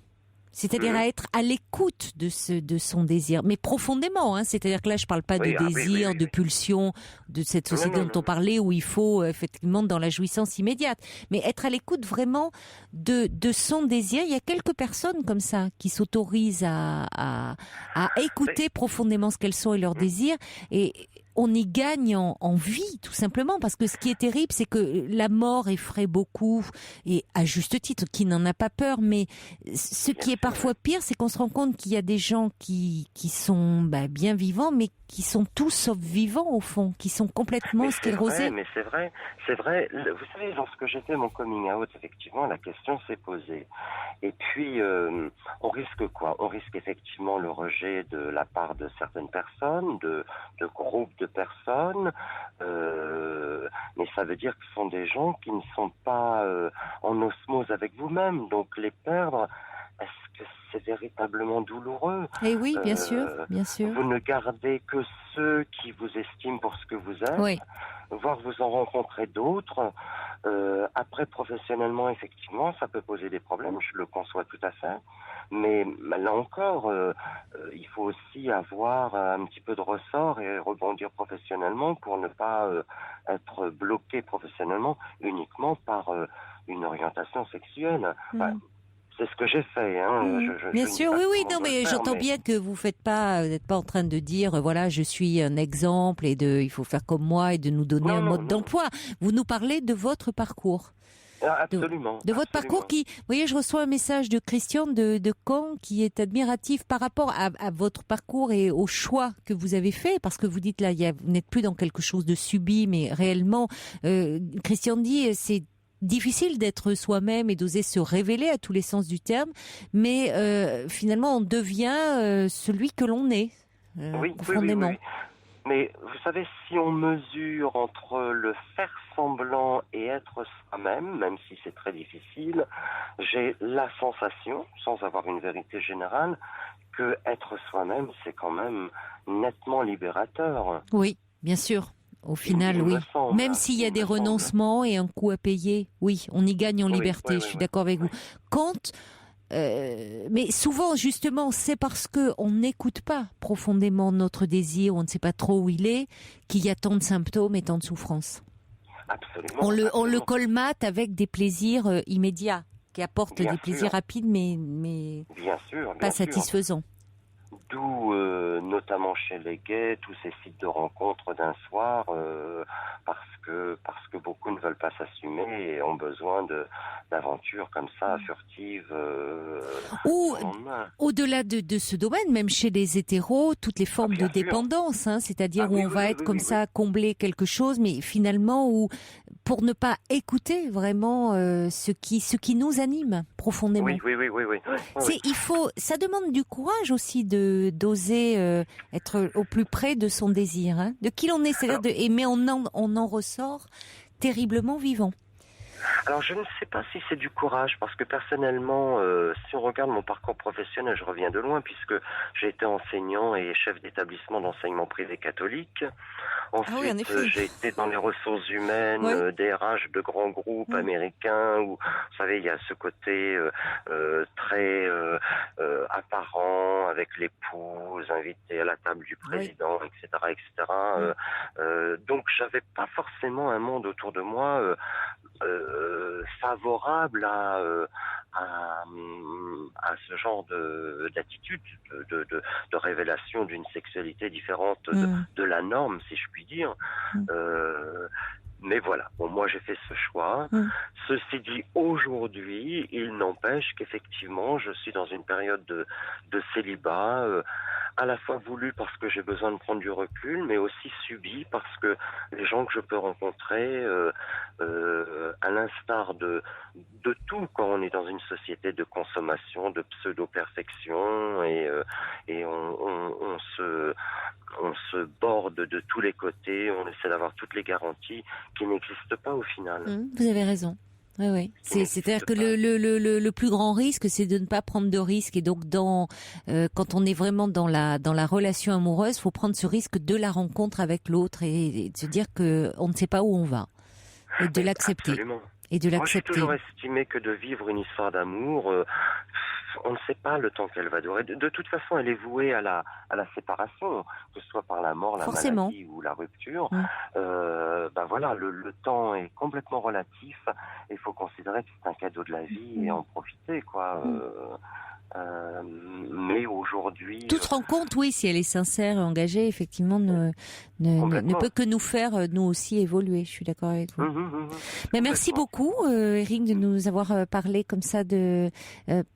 C'est-à-dire à être à l'écoute de son désir, mais profondément. C'est-à-dire que là, je parle pas de désir, de pulsion, de cette société dont on parlait où il faut effectivement dans la jouissance immédiate, mais être à l'écoute vraiment de son désir. Il y a quelques personnes comme ça qui s'autorisent à écouter profondément ce qu'elles sont et leurs désirs, et on y gagne en vie, tout simplement, parce que ce qui est terrible, c'est que la mort effraie beaucoup, et à juste titre, qui n'en a pas peur, mais ce qui est parfois pire, c'est qu'on se rend compte qu'il y a des gens qui sont bien vivants, mais qui sont tous sauf vivants, au fond, qui sont complètement sclérosés. Mais c'est vrai. Vous savez, lorsque j'ai fait mon coming out, effectivement, la question s'est posée. Et puis, on risque quoi? On risque effectivement le rejet de la part de certaines personnes, de groupes de personnes, mais ça veut dire que ce sont des gens qui ne sont pas en osmose avec vous-même, donc les perdre, est-ce que c'est véritablement douloureux? Eh oui, bien sûr, bien sûr. Vous ne gardez que ceux qui vous estiment pour ce que vous êtes, voire vous en rencontrez d'autres. Après, professionnellement, effectivement, ça peut poser des problèmes, je le conçois tout à fait. Mais là encore, il faut aussi avoir un petit peu de ressort et rebondir professionnellement pour ne pas être bloqué professionnonnellement uniquement par une orientation sexuelle. C'est ce que j'ai fait. Bien sûr, oui, non, mais j'entends bien que vous n'êtes pas en train de dire, voilà, je suis un exemple et il faut faire comme moi et de nous donner un mode d'emploi. Vous nous parlez de votre parcours. Absolument. De votre parcours qui, vous voyez, je reçois un message de Christian de Caen qui est admiratif par rapport à votre parcours et au choix que vous avez fait, parce que vous dites là, vous n'êtes plus dans quelque chose de subi, mais réellement, Christian dit, c'est difficile d'être soi-même et d'oser se révéler à tous les sens du terme, mais finalement, on devient celui que l'on est, profondément. Oui. Mais vous savez, si on mesure entre le faire semblant et être soi-même, même si c'est très difficile, j'ai la sensation, sans avoir une vérité générale, que être soi-même, c'est quand même nettement libérateur. Oui, bien sûr. Au final, oui. Même s'il y a des renoncements et un coût à payer, oui, on y gagne en liberté, je suis d'accord avec vous. Mais souvent, justement, c'est parce qu'on n'écoute pas profondément notre désir, on ne sait pas trop où il est, qu'il y a tant de symptômes et tant de souffrances. Absolument. On le colmate avec des plaisirs immédiats, qui apportent des plaisirs rapides, mais pas satisfaisants. D'où, notamment chez les gays, tous ces sites de rencontres d'un soir, parce que beaucoup ne veulent pas s'assumer et ont besoin d'aventures comme ça, furtives. Ou au-delà de ce domaine, même chez les hétéros, toutes les formes de dépendance, c'est-à-dire où on va être comme ça, combler quelque chose, mais finalement pour ne pas écouter vraiment ce qui nous anime profondément. Oui. Ça demande du courage aussi d'oser être au plus près de son désir, de qui l'on est, mais on en ressort terriblement vivant. Alors je ne sais pas si c'est du courage, parce que personnellement, si on regarde mon parcours professionnel, je reviens de loin puisque j'ai été enseignant et chef d'établissement d'enseignement privé catholique. Ensuite, j'ai été dans les ressources humaines, DRH de grands groupes américains où, vous savez, il y a ce côté très apparent avec l'épouse invitée à la table du président, etc. Donc, j'avais pas forcément un monde autour de moi favorable à ce genre d'attitude, de révélation d'une sexualité différente de la norme, si je puis dire. Mais voilà, moi j'ai fait ce choix. Ceci dit, aujourd'hui, il n'empêche qu'effectivement, je suis dans une période de célibat, à la fois voulu parce que j'ai besoin de prendre du recul, mais aussi subi parce que les gens que je peux rencontrer, à l'instar de tout, quand on est dans une société de consommation, de pseudo-perfection, et on se borde de tous les côtés, on essaie d'avoir toutes les garanties qui n'existent pas au final. Vous avez raison. Oui. C'est-à-dire que le plus grand risque, c'est de ne pas prendre de risque. Et donc, quand on est vraiment dans la relation amoureuse, il faut prendre ce risque de la rencontre avec l'autre et de se dire qu'on ne sait pas où on va. Et de l'accepter. Absolument. Et de l'accepter. Moi, j'ai toujours estimé que de vivre une histoire d'amour, on ne sait pas le temps qu'elle va durer. De toute façon, elle est vouée à la séparation, que ce soit par la mort, la maladie ou la rupture. Voilà, le temps est complètement relatif. Il faut considérer que c'est un cadeau de la vie et en profiter, quoi. Mais aujourd'hui... Toute rencontre, oui, si elle est sincère et engagée, effectivement, ne peut que nous faire, nous aussi, évoluer. Je suis d'accord avec vous. Mais merci beaucoup, Eric, de nous avoir parlé comme ça,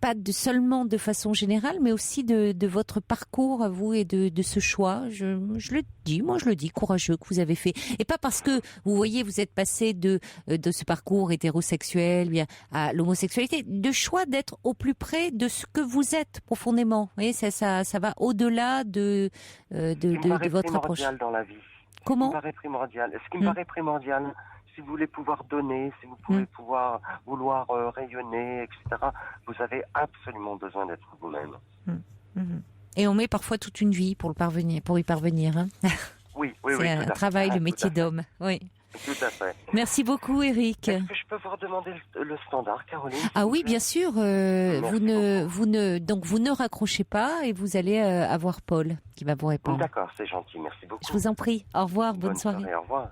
pas seulement de façon générale, mais aussi de votre parcours à vous et de ce choix. Je le dis, courageux que vous avez fait. Et pas parce que, vous voyez, vous êtes passé de ce parcours hétérosexuel bien à l'homosexualité, de choix d'être au plus près de ce que vous êtes profondément. Vous voyez, ça va au-delà de votre approche. Dans la vie. Comment ? Ce qui me paraît primordial, si vous voulez pouvoir donner, si vous pouvez vouloir rayonner, etc., vous avez absolument besoin d'être vous-même. Et on met parfois toute une vie pour y parvenir. Hein. Oui, c'est un travail, le métier d'homme. Oui. Tout à fait. Merci beaucoup, Eric. Est-ce que je peux vous redemander le standard, Caroline? Ah oui, bien sûr. Vous ne raccrochez pas et vous allez avoir Paul qui va vous répondre. D'accord, c'est gentil. Merci beaucoup. Je vous en prie. Au revoir. Bonne soirée. Au revoir.